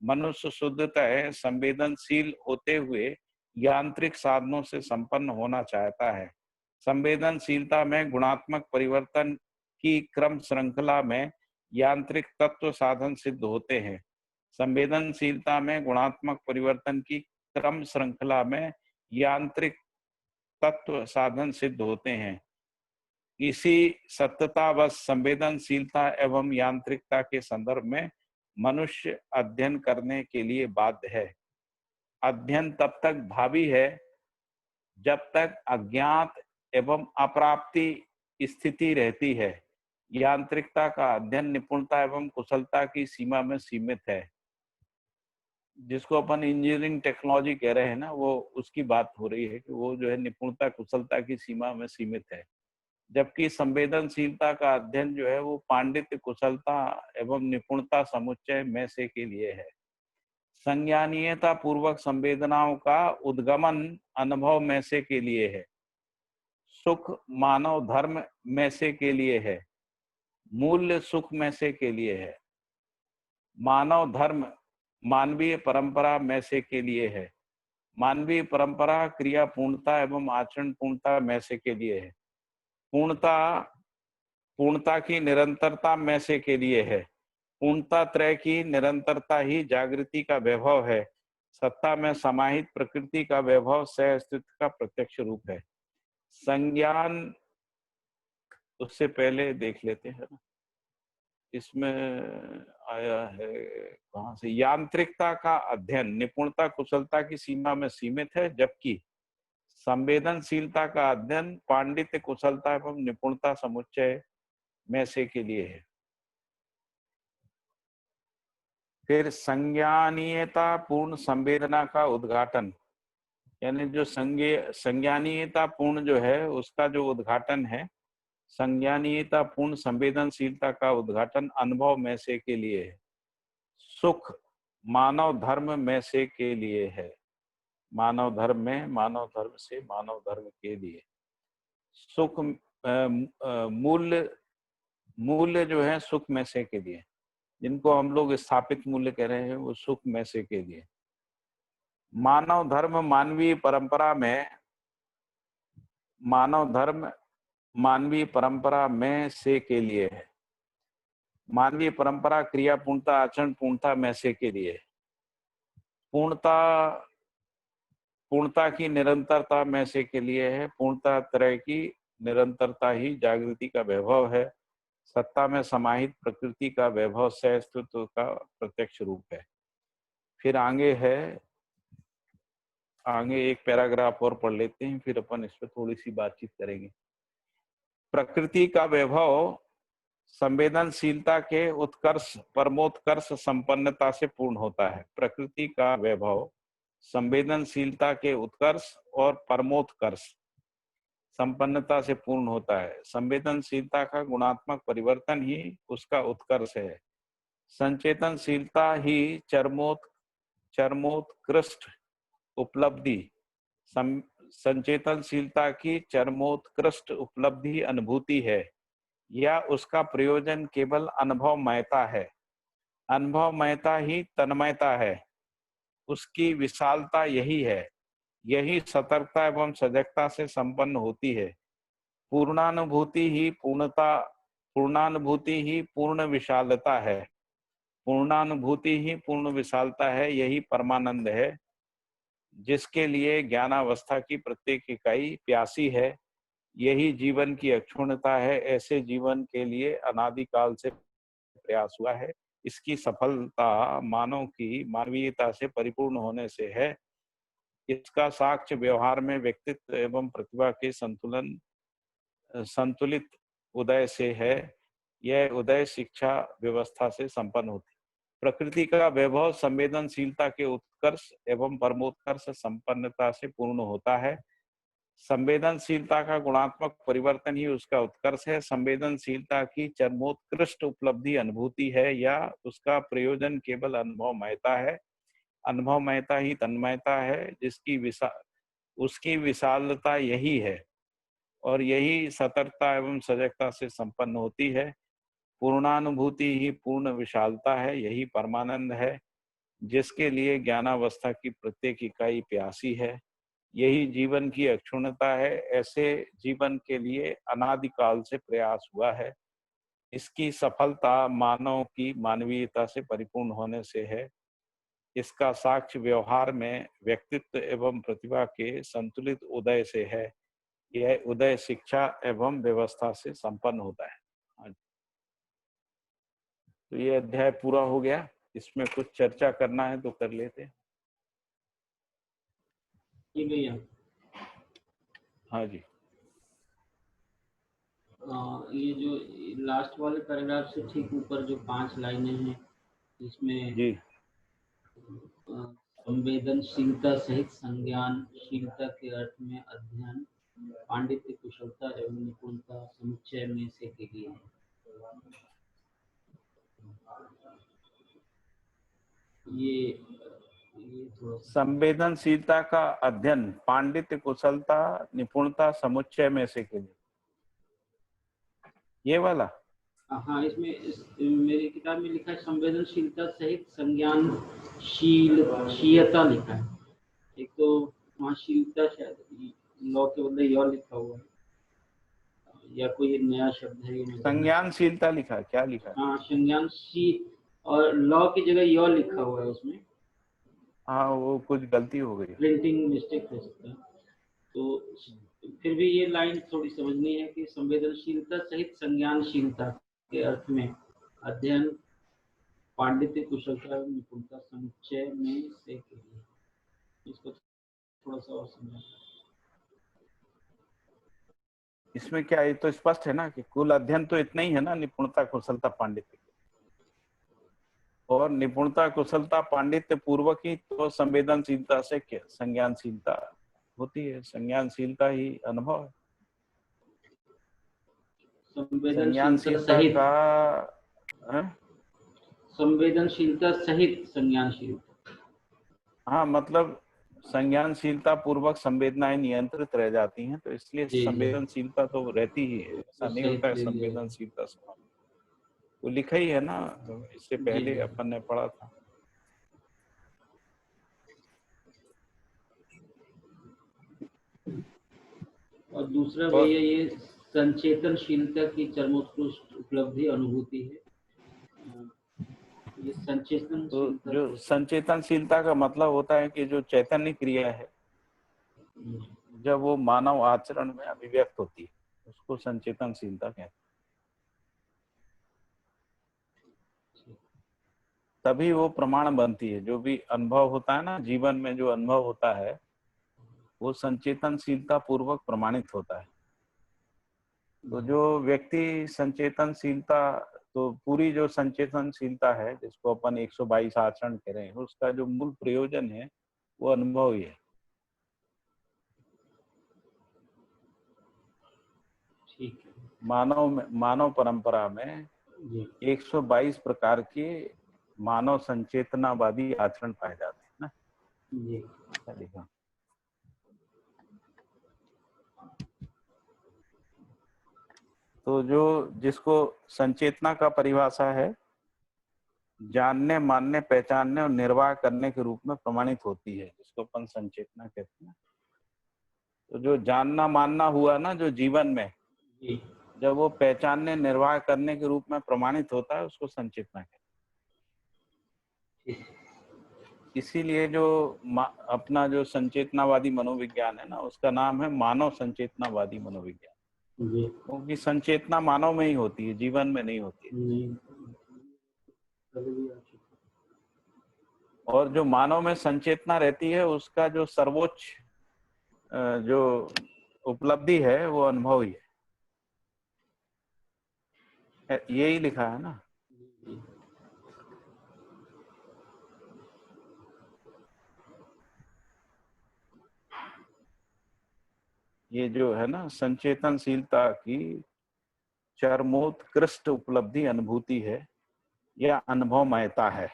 मनुष्य शुद्धतः संवेदनशील होते हुए यांत्रिक साधनों से संपन्न होना चाहता है। संवेदनशीलता में गुणात्मक परिवर्तन की क्रम श्रृंखला में यांत्रिक तत्व साधन सिद्ध होते हैं। संवेदनशीलता में गुणात्मक परिवर्तन की क्रम श्रृंखला में यांत्रिक तत्व साधन सिद्ध होते हैं। इसी सत्यता व संवेदनशीलता एवं यांत्रिकता के संदर्भ में मनुष्य अध्ययन करने के लिए बाध्य है। अध्ययन तब तक भावी है जब तक अज्ञात एवं अप्राप्ति स्थिति रहती है। यांत्रिकता का अध्ययन निपुणता एवं कुशलता की सीमा में सीमित है। जिसको अपन इंजीनियरिंग टेक्नोलॉजी कह रहे हैं ना, वो उसकी बात हो रही है कि वो जो है निपुणता कुशलता की सीमा में सीमित है। जबकि संवेदनशीलता का अध्ययन जो है वो पांडित्य, कुशलता एवं निपुणता समुच्चय में से के लिए है। संज्ञानीयता पूर्वक संवेदनाओं का उद्गमन अनुभव में से के लिए है। सुख मानव धर्म में से के लिए है। मूल्य सुख में से के लिए है। मानव धर्म मानवीय परंपरा में से के लिए है। मानवीय परंपरा क्रिया पूर्णता एवं आचरण पूर्णता में से के लिए है। पूर्णता की निरंतरता में से के लिए है। पूर्णता त्रय की निरंतरता ही जागृति का वैभव है। सत्ता में समाहित प्रकृति का वैभव सह अस्तित्व का प्रत्यक्ष रूप है। संज्ञान उससे पहले देख लेते हैं ना, इसमें आया है कहां से। यांत्रिकता का अध्ययन निपुणता कुशलता की सीमा में सीमित है, जबकि संवेदनशीलता का अध्ययन पांडित्य कुशलता एवं निपुणता समुच्चय में से के लिए है। फिर संज्ञानीयता पूर्ण संवेदना का उद्घाटन, यानी जो संज्ञानीयता पूर्ण जो है उसका जो उद्घाटन है, संज्ञानीयता पूर्ण संवेदनशीलता का उद्घाटन अनुभव में से के लिए है। सुख मानव धर्म में से के लिए है। मानव धर्म में, मानव धर्म से, मानव धर्म के लिए। सुख मूल्य जो है सुख में से के लिए, जिनको हम लोग स्थापित मूल्य कह रहे हैं वो सुख में से के लिए। मानव धर्म मानवीय परंपरा में, मानव धर्म मानवीय परंपरा में से के लिए है। मानवीय परंपरा क्रिया पूर्णता आचरण पूर्णता में से के लिए। पूर्णता की निरंतरता में से के लिए है। पूर्णता त्रय की निरंतरता ही जागृति का वैभव है। सत्ता में समाहित प्रकृति का वैभव सहअस्तित्व का प्रत्यक्ष रूप है। फिर आगे एक पैराग्राफ और पढ़ लेते हैं, फिर अपन इस पर थोड़ी सी बातचीत करेंगे। प्रकृति का वैभव संवेदनशीलता के उत्कर्ष परमोत्कर्ष संपन्नता से पूर्ण होता है। प्रकृति का वैभव संवेदनशीलता के उत्कर्ष और परमोत्कर्ष संपन्नता से पूर्ण होता है। संवेदनशीलता का गुणात्मक परिवर्तन ही उसका उत्कर्ष है। संचेतनशीलता ही चरमोत्कृष्ट उपलब्धि संचेतनशीलता की चरमोत्कृष्ट उपलब्धि अनुभूति है, या उसका प्रयोजन केवल अनुभवमयता है। अनुभवमयता ही तन्मयता है, उसकी विशालता यही है। यही सतर्कता एवं सजगता से संपन्न होती है। पूर्णानुभूति ही पूर्ण विशालता है। पूर्णानुभूति ही पूर्ण विशालता है, यही परमानंद है, जिसके लिए ज्ञानावस्था की प्रत्येक इकाई प्यासी है। यही जीवन की अक्षुण्णता है। ऐसे जीवन के लिए अनादिकाल से प्रयास हुआ है। इसकी सफलता मानव की मानवीयता से परिपूर्ण होने से है। इसका साक्ष्य व्यवहार में व्यक्तित्व एवं प्रतिभा के संतुलित उदय से है। यह उदय शिक्षा व्यवस्था से संपन्न होती। प्रकृति का वैभव संवेदनशीलता के उत्कर्ष एवं परमोत्कर्ष संपन्नता से पूर्ण होता है। संवेदनशीलता का गुणात्मक परिवर्तन ही उसका उत्कर्ष है। संवेदनशीलता की चरमोत्कृष्ट उपलब्धि अनुभूति है, या उसका प्रयोजन केवल अनुभवमयता है। अनुभवमयता ही तन्मयता है, उसकी विशालता यही है, और यही सतर्कता एवं सजगता से संपन्न होती है। पूर्णानुभूति ही पूर्ण विशालता है, यही परमानंद है, जिसके लिए ज्ञानावस्था की प्रत्येक इकाई प्यासी है। यही जीवन की अक्षुण्णता है। ऐसे जीवन के लिए अनादिकाल से प्रयास हुआ है। इसकी सफलता मानव की मानवीयता से परिपूर्ण होने से है। इसका साक्ष्य व्यवहार में व्यक्तित्व एवं प्रतिभा के संतुलित उदय से है। यह उदय शिक्षा एवं व्यवस्था से संपन्न होता है। तो ये अध्याय पूरा हो गया। इसमें कुछ चर्चा करना है तो कर लेते हैं। भैया, हाँ जी। ये जो लास्ट वाले पैराग्राफ से ठीक ऊपर जो 5 लाइनें हैं, इसमें जी संवेदनशीलता सहित संज्ञानशीलता के अर्थ में अध्ययन, पांडित्य, कुशलता एवं निपुणता समुच्चय में से के लिए है। ये थोड़ा संवेदनशीलता का अध्ययन, पांडित्य, कुशलता, निपुणता समुच्चय में से के लिए, ये वाला। हाँ, मेरी किताब में लिखा है संवेदनशीलता सहित संज्ञानशीलता लिखा है। एक तो वहाँ शीलता शायद लॉ के बदले यौ लिखा हुआ है, या कोई नया शब्द है। संज्ञानशीलता लिखा, क्या लिखा? हाँ, संज्ञानशील, और लॉ की जगह यौ लिखा हुआ है उसमें। हाँ, वो कुछ गलती हो गई, प्रिंटिंग मिस्टेक हो सकता है। तो फिर भी ये लाइन थोड़ी समझनी है कि संवेदनशीलता सहित संज्ञानशीलता के अर्थ में अध्ययन, पांडित्य, कुशलता एवं निपुणता समुच्चय में से के लिए। इसको थोड़ा सा और समझा। इसमें क्या, ये तो स्पष्ट है ना कि कुल अध्ययन तो इतना ही है ना, निपुणता, कुशलता, पांडित्य। और निपुणता, कुशलता, पांडित्य पूर्वक ही तो संवेदनशीलता से क्या संज्ञानशीलता होती है। संज्ञानशीलता ही अनुभव है। संज्ञानशीलता संवेदनशीलता सहित संज्ञानशीलता। हाँ, मतलब संज्ञानशीलता पूर्वक संवेदनाएं नियंत्रित रह जाती हैं, तो इसलिए संवेदनशीलता तो रहती ही है। ऐसा नहीं होता है संवेदनशीलता से, वो लिखा ही है ना, इससे पहले अपन ने पढ़ा था। और दूसरा भैया ये संचेतनशीलता की चरमोत्कृष्ट उपलब्धि अनुभूति है। ये संचेतन, तो जो संचेतनशीलता का मतलब होता है कि जो चैतन्य क्रिया है, जब वो मानव आचरण में अभिव्यक्त होती है, उसको संचेतनशीलता कहते हैं। तभी वो प्रमाण बनती है। जो भी अनुभव होता है ना जीवन में, जो अनुभव होता है वो संचेतनशीलता पूर्वक प्रमाणित होता है। तो जो व्यक्ति संचेतनशीलता, तो पूरी जो संचेतनशीलता है जिसको अपन 122 आचरण कह रहे हैं, उसका जो मूल प्रयोजन है वो अनुभव ही है। ठीक है मानव परंपरा में जी। 122 प्रकार के मानव संचेतनावादी आचरण पाए जाते हैं ना। जी क्या लिखा? तो जो जिसको संचेतना का परिभाषा है जानने, मानने, पहचानने और निर्वाह करने के रूप में प्रमाणित होती है, जिसको अपन संचेतना कहते हैं। तो जो जानना मानना हुआ ना जो जीवन में, जी जब वो पहचानने निर्वाह करने के रूप में प्रमाणित होता है उसको संचेतना कहते हैं। इसीलिए जो अपना जो संचेतनावादी मनोविज्ञान है ना, उसका नाम है मानव संचेतनावादी मनोविज्ञान। जी क्योंकि संचेतना मानव में ही होती है, जीवन में नहीं होती है। नहीं कभी भी आ चुका। और जो मानव में संचेतना रहती है उसका जो सर्वोच्च जो उपलब्धि है वो अनुभव ही है। यही लिखा है ना। ये जो है ना संचेतनशीलता की चरमोत्कृष्ट उपलब्धि अनुभूति है, यह अनुभवमयता है।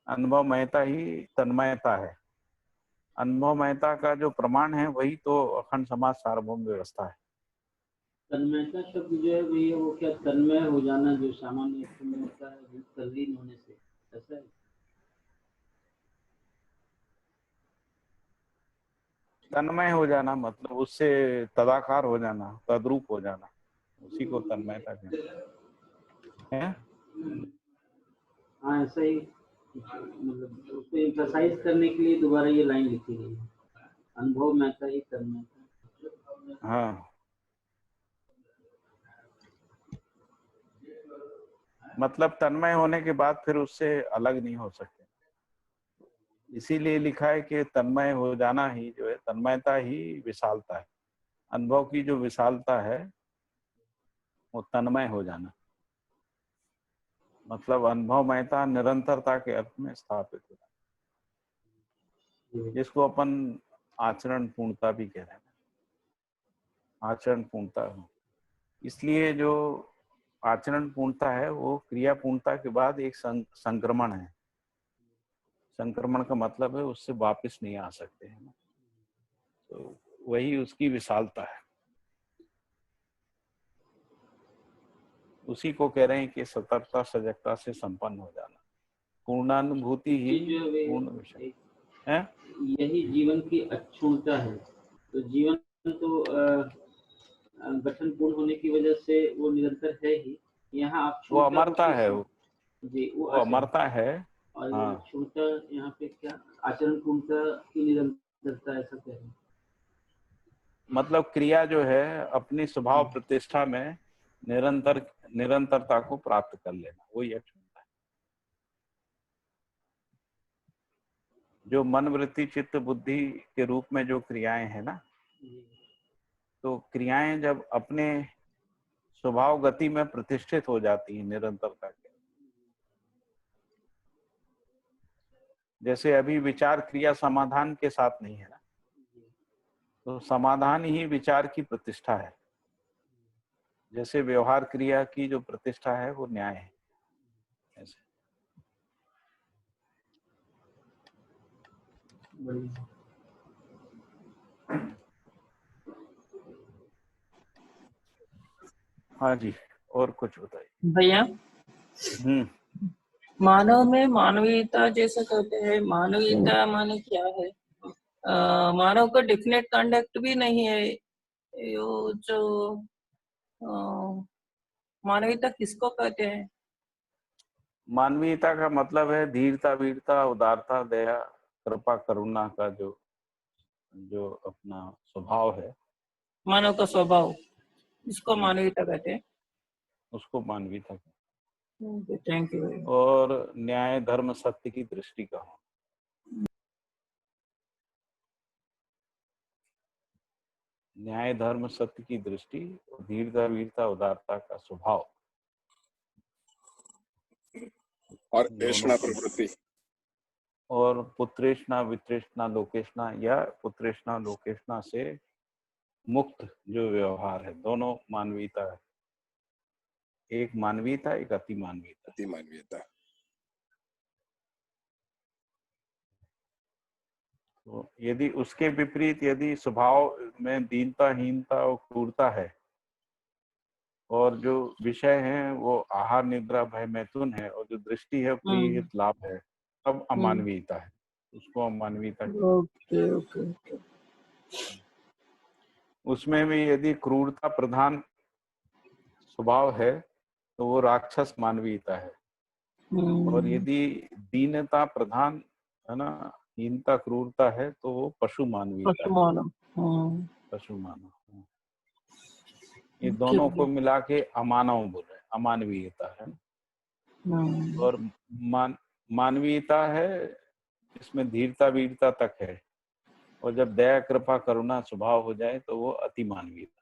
अनुभवमयता ही तन्मयता है। अनुभवमयता का जो प्रमाण है वही तो अखंड समाज सार्वभौम व्यवस्था है। तन्मयता शब्द जो है भैया वो क्या तन्मय हो जाना जो सामान्य अर्थ में होता है तल्लीन होने से, ऐसा है? तन्मय हो जाना मतलब उससे तदाकार हो जाना, तद्रूप हो जाना, उसी को तन्मयता कहते हैं। हाँ ऐसा ही, मतलब उसको एम्फसाइज करने के लिए दोबारा ये लाइन लिखी गई है, अनुभव महता ही तन्मयता। हाँ, मतलब तन्मय होने के बाद फिर उससे अलग नहीं हो सकते। इसीलिए लिखा है कि तन्मय हो जाना ही जो है, तन्मयता ही विशालता है। अनुभव की जो विशालता है वो तन्मय हो जाना, मतलब अनुभवमयता निरंतरता के अर्थ में स्थापित हो जाना, जिसको अपन आचरण पूर्णता भी कह रहे हैं। आचरण पूर्णता हो, इसलिए जो आचरण पूर्णता है वो क्रिया पूर्णता के बाद एक संक्रमण है। संक्रमण का मतलब है उससे वापस नहीं आ सकते हैं ना, तो वही उसकी विशालता है। उसी को कह रहे हैं कि सतर्कता सजगता से संपन्न हो जाना, पूर्णानुभूति ही पूर्ण विषय है। यही जीवन की अक्षुणता है। तो जीवन तो गठन पूर्ण होने की वजह से वो निरंतर है ही, यहाँ आप वो अमरता है। जी वो अमरता है। और हाँ, क्षुणता यहाँ पे क्या आचरण पूर्णता की निरंतरता, ऐसा कह रहे हैं। मतलब क्रिया जो है अपनी स्वभाव प्रतिष्ठा में निरंतरता को प्राप्त कर लेना, वही अक्षुणता है। जो मन वृत्ति चित्त बुद्धि के रूप में जो क्रियाएं है ना, तो क्रियाएं जब अपने स्वभाव गति में प्रतिष्ठित हो जाती है निरंतरता के, जैसे अभी विचार क्रिया समाधान के साथ नहीं है ना, तो समाधान ही विचार की प्रतिष्ठा है। जैसे व्यवहार क्रिया की जो प्रतिष्ठा है वो न्याय है, ऐसे। हाँ जी, और कुछ बताइए भैया। मानव में मानवीयता जैसे कहते हैं, मानवीयता माने क्या है? मानव का डेफिनेट कंडक्ट भी नहीं है। यो जो मानवीयता किसको कहते हैं? मानवीयता का मतलब है धीरता, वीरता, उदारता, दया, कृपा, करुणा का जो अपना स्वभाव है, मानव का स्वभाव। इसको मानवीयता कहते हैं। उसको मानवीयता कहते थैंक यू। हैं। और न्याय धर्म सत्य की दृष्टि का हो, न्याय धर्म सत्य की दृष्टि, धीरता वीरता उदारता का स्वभाव और दोनों ऐषणा को, प्रवृत्ति और पुत्रेषणा वित्रेषणा लोकेषणा या पुत्रेषणा लोकेषणा से मुक्त जो व्यवहार है, दोनों मानवीयता है। एक मानवीयता, एक अति मानवीयता। अति मानवीयता। तो यदि उसके विपरीत यदि स्वभाव में दीनता हीनता और क्रूरता है, और जो विषय है वो आहार निद्रा भय मैथुन है, और जो दृष्टि है प्रिय हित लाभ है, तब अमानवीयता है, उसको अमानवीयता। Okay okay okay. उसमें भी यदि क्रूरता प्रधान स्वभाव है तो वो राक्षस मानवीयता है, और यदि दीनता प्रधान है ना, हीनता क्रूरता है तो वो पशु मानवीयता है, पशु मानव। ये दोनों को मिला के अमानव बोले, अमानवीयता है। और मानवीयता है इसमें धीरता वीरता तक है, और जब दया कृपा करुणा स्वभाव हो जाए तो वो अति मानवीयता।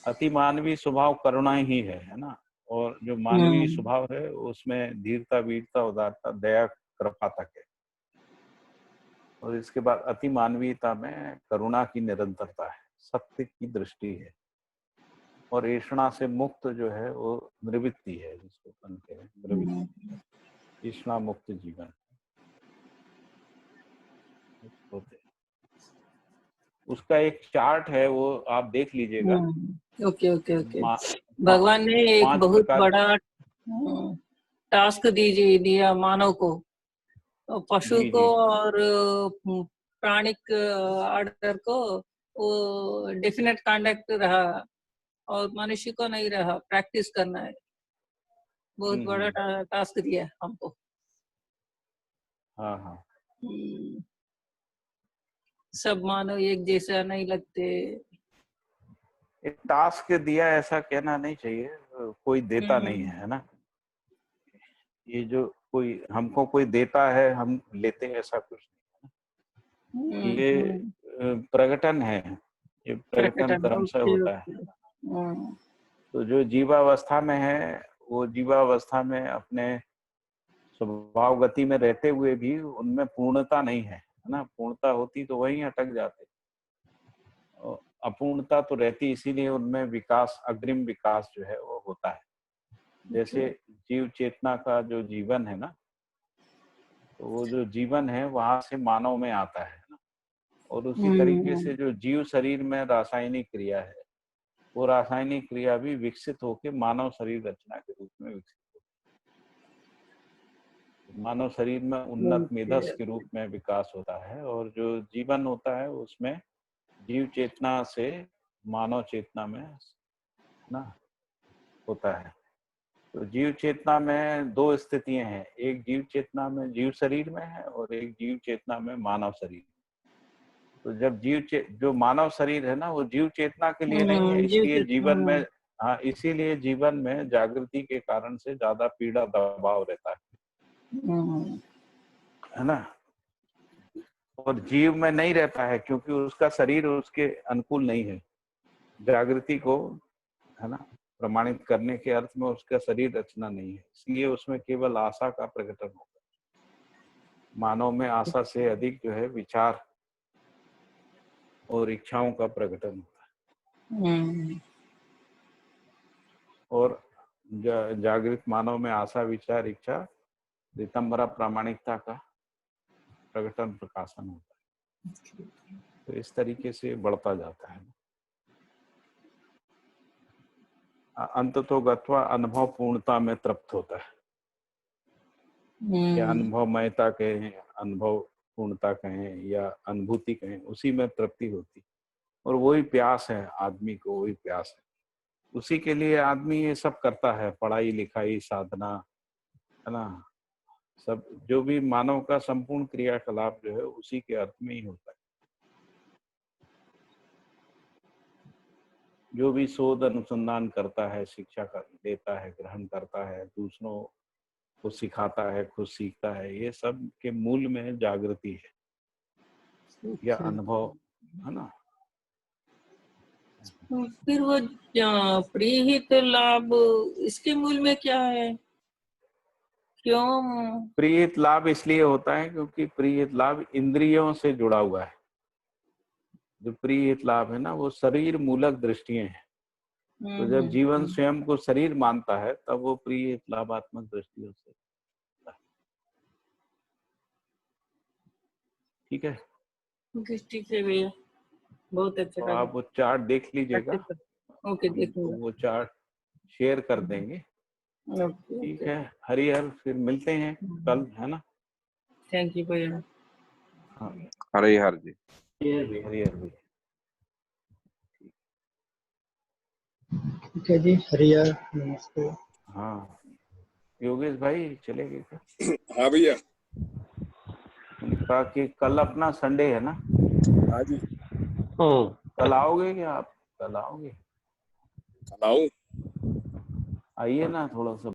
अति मानवीय स्वभाव करुणा ही है ना, और जो मानवीय स्वभाव है उसमें धीरता वीरता उदारता दया कृपा तक है। और इसके बाद अति मानवीयता में करुणा की निरंतरता है, सत्य की दृष्टि है, और ऐषणा से मुक्त जो है वो निवृत्ति है, जिसको कहते हैं निवृत्ति, ऐषणा मुक्त जीवन होते। उसका एक चार्ट है, वो आप देख लीजिएगा। Okay okay okay. भगवान ने एक बहुत बड़ा टास्क दिया मानव को, पशु को और प्राणिक आर्डर को वो डेफिनेट कंडक्ट रहा, और मनुष्य को नहीं रहा, प्रैक्टिस करना है। बहुत बड़ा टास्क दिया हमको। हाँ हाँ। सब मानव एक जैसा नहीं लगते। एक टास्क दिया ऐसा कहना नहीं चाहिए, कोई देता नहीं है ना। ये जो कोई हमको कोई देता है हम लेते हैं, ऐसा कुछ नहीं। ये प्रकटन है, ये प्रकटन कर्म से होता है। तो जो जीवावस्था में है वो जीवावस्था में अपने स्वभाव गति में रहते हुए भी उनमें पूर्णता नहीं है ना। पूर्णता होती तो वहीं अटक जाते, अपूर्णता तो रहती, इसीलिए उनमें विकास, अग्रिम विकास जो है वो होता है। जैसे जीव चेतना का जो जीवन है ना, तो वो जो जीवन है वहां से मानव में आता है ना। और उसी तरीके से जो जीव शरीर में रासायनिक क्रिया है, वो रासायनिक क्रिया भी विकसित होकर मानव शरीर रचना के रूप में विकसित होती है। मानव शरीर में उन्नत मेधस के रूप में विकास होता है, और जो जीवन होता है उसमें जीव चेतना से मानव चेतना में ना होता है। तो जीव चेतना में दो स्थितियां हैं, एक जीव चेतना में जीव शरीर में है, और एक जीव चेतना में मानव शरीर। तो जब जो मानव शरीर है ना वो जीव चेतना के लिए नहीं है, इसलिए जीवन में, हाँ, इसीलिए जीवन में जागृति के कारण से ज्यादा पीड़ा दबाव रहता है ना। और जीव में नहीं रहता है क्योंकि उसका शरीर उसके अनुकूल नहीं है। जागृति को है ना प्रमाणित करने के अर्थ में उसका शरीर रचना नहीं है, इसलिए उसमें केवल आशा का प्रकटन होगा। मानव में आशा से अधिक जो है विचार और इच्छाओं का प्रकटन होता है। और जागृत मानव में आशा विचार इच्छा दितंबरा प्रामाणिकता का प्रकटन प्रकाशन होता है। तो इस तरीके से बढ़ता जाता है। अंततो गत्वा अनुभव पूर्णता में तृप्त होता है, या अनुभवमयता कहें, अनुभव पूर्णता कहें, या अनुभूति कहें, उसी में तृप्ति होती। और वही प्यास है आदमी को, वही प्यास है। उसी के लिए आदमी ये सब करता है, पढ़ाई लिखाई साधना है ना, सब जो भी मानव का संपूर्ण क्रियाकलाप जो है उसी के अर्थ में ही होता है। जो भी शोध अनुसंधान करता है, शिक्षा देता है, ग्रहण करता है, दूसरों को सिखाता है, खुद सीखता है, ये सब के मूल में जागृति है या अनुभव है ना। फिर वो प्रीहित लाभ, इसके मूल में क्या है? क्यों प्रीहित लाभ इसलिए होता है क्योंकि प्रीहित लाभ इंद्रियों से जुड़ा हुआ है। जो प्रीहित लाभ है ना वो शरीर मूलक दृष्टियां हैं। तो जब जीवन स्वयं को शरीर मानता है तब वो प्रीहित लाभात्मक दृष्टियों से, ठीक है। ठीक है भैया, बहुत अच्छा तो लगा। आप वो चार्ट देख लीजिएगा, ओके, हम देखूंगा। वो चार्ट शेयर कर देंगे, ठीक है। हरिहर, फिर मिलते हैं कल, है ना। थैंक यू भैया। हाँ हरिहर जी। हरिहर भी। ठीक है जी, हरिहर, नमस्ते। हाँ योगेश भाई चलेंगे क्या? हाँ भैया। मैंने कहा कि कल अपना संडे है ना। हाँ जी। कल आओगे क्या आप? कल आओगे? कल आऊं? आइए ना, थोड़ा सा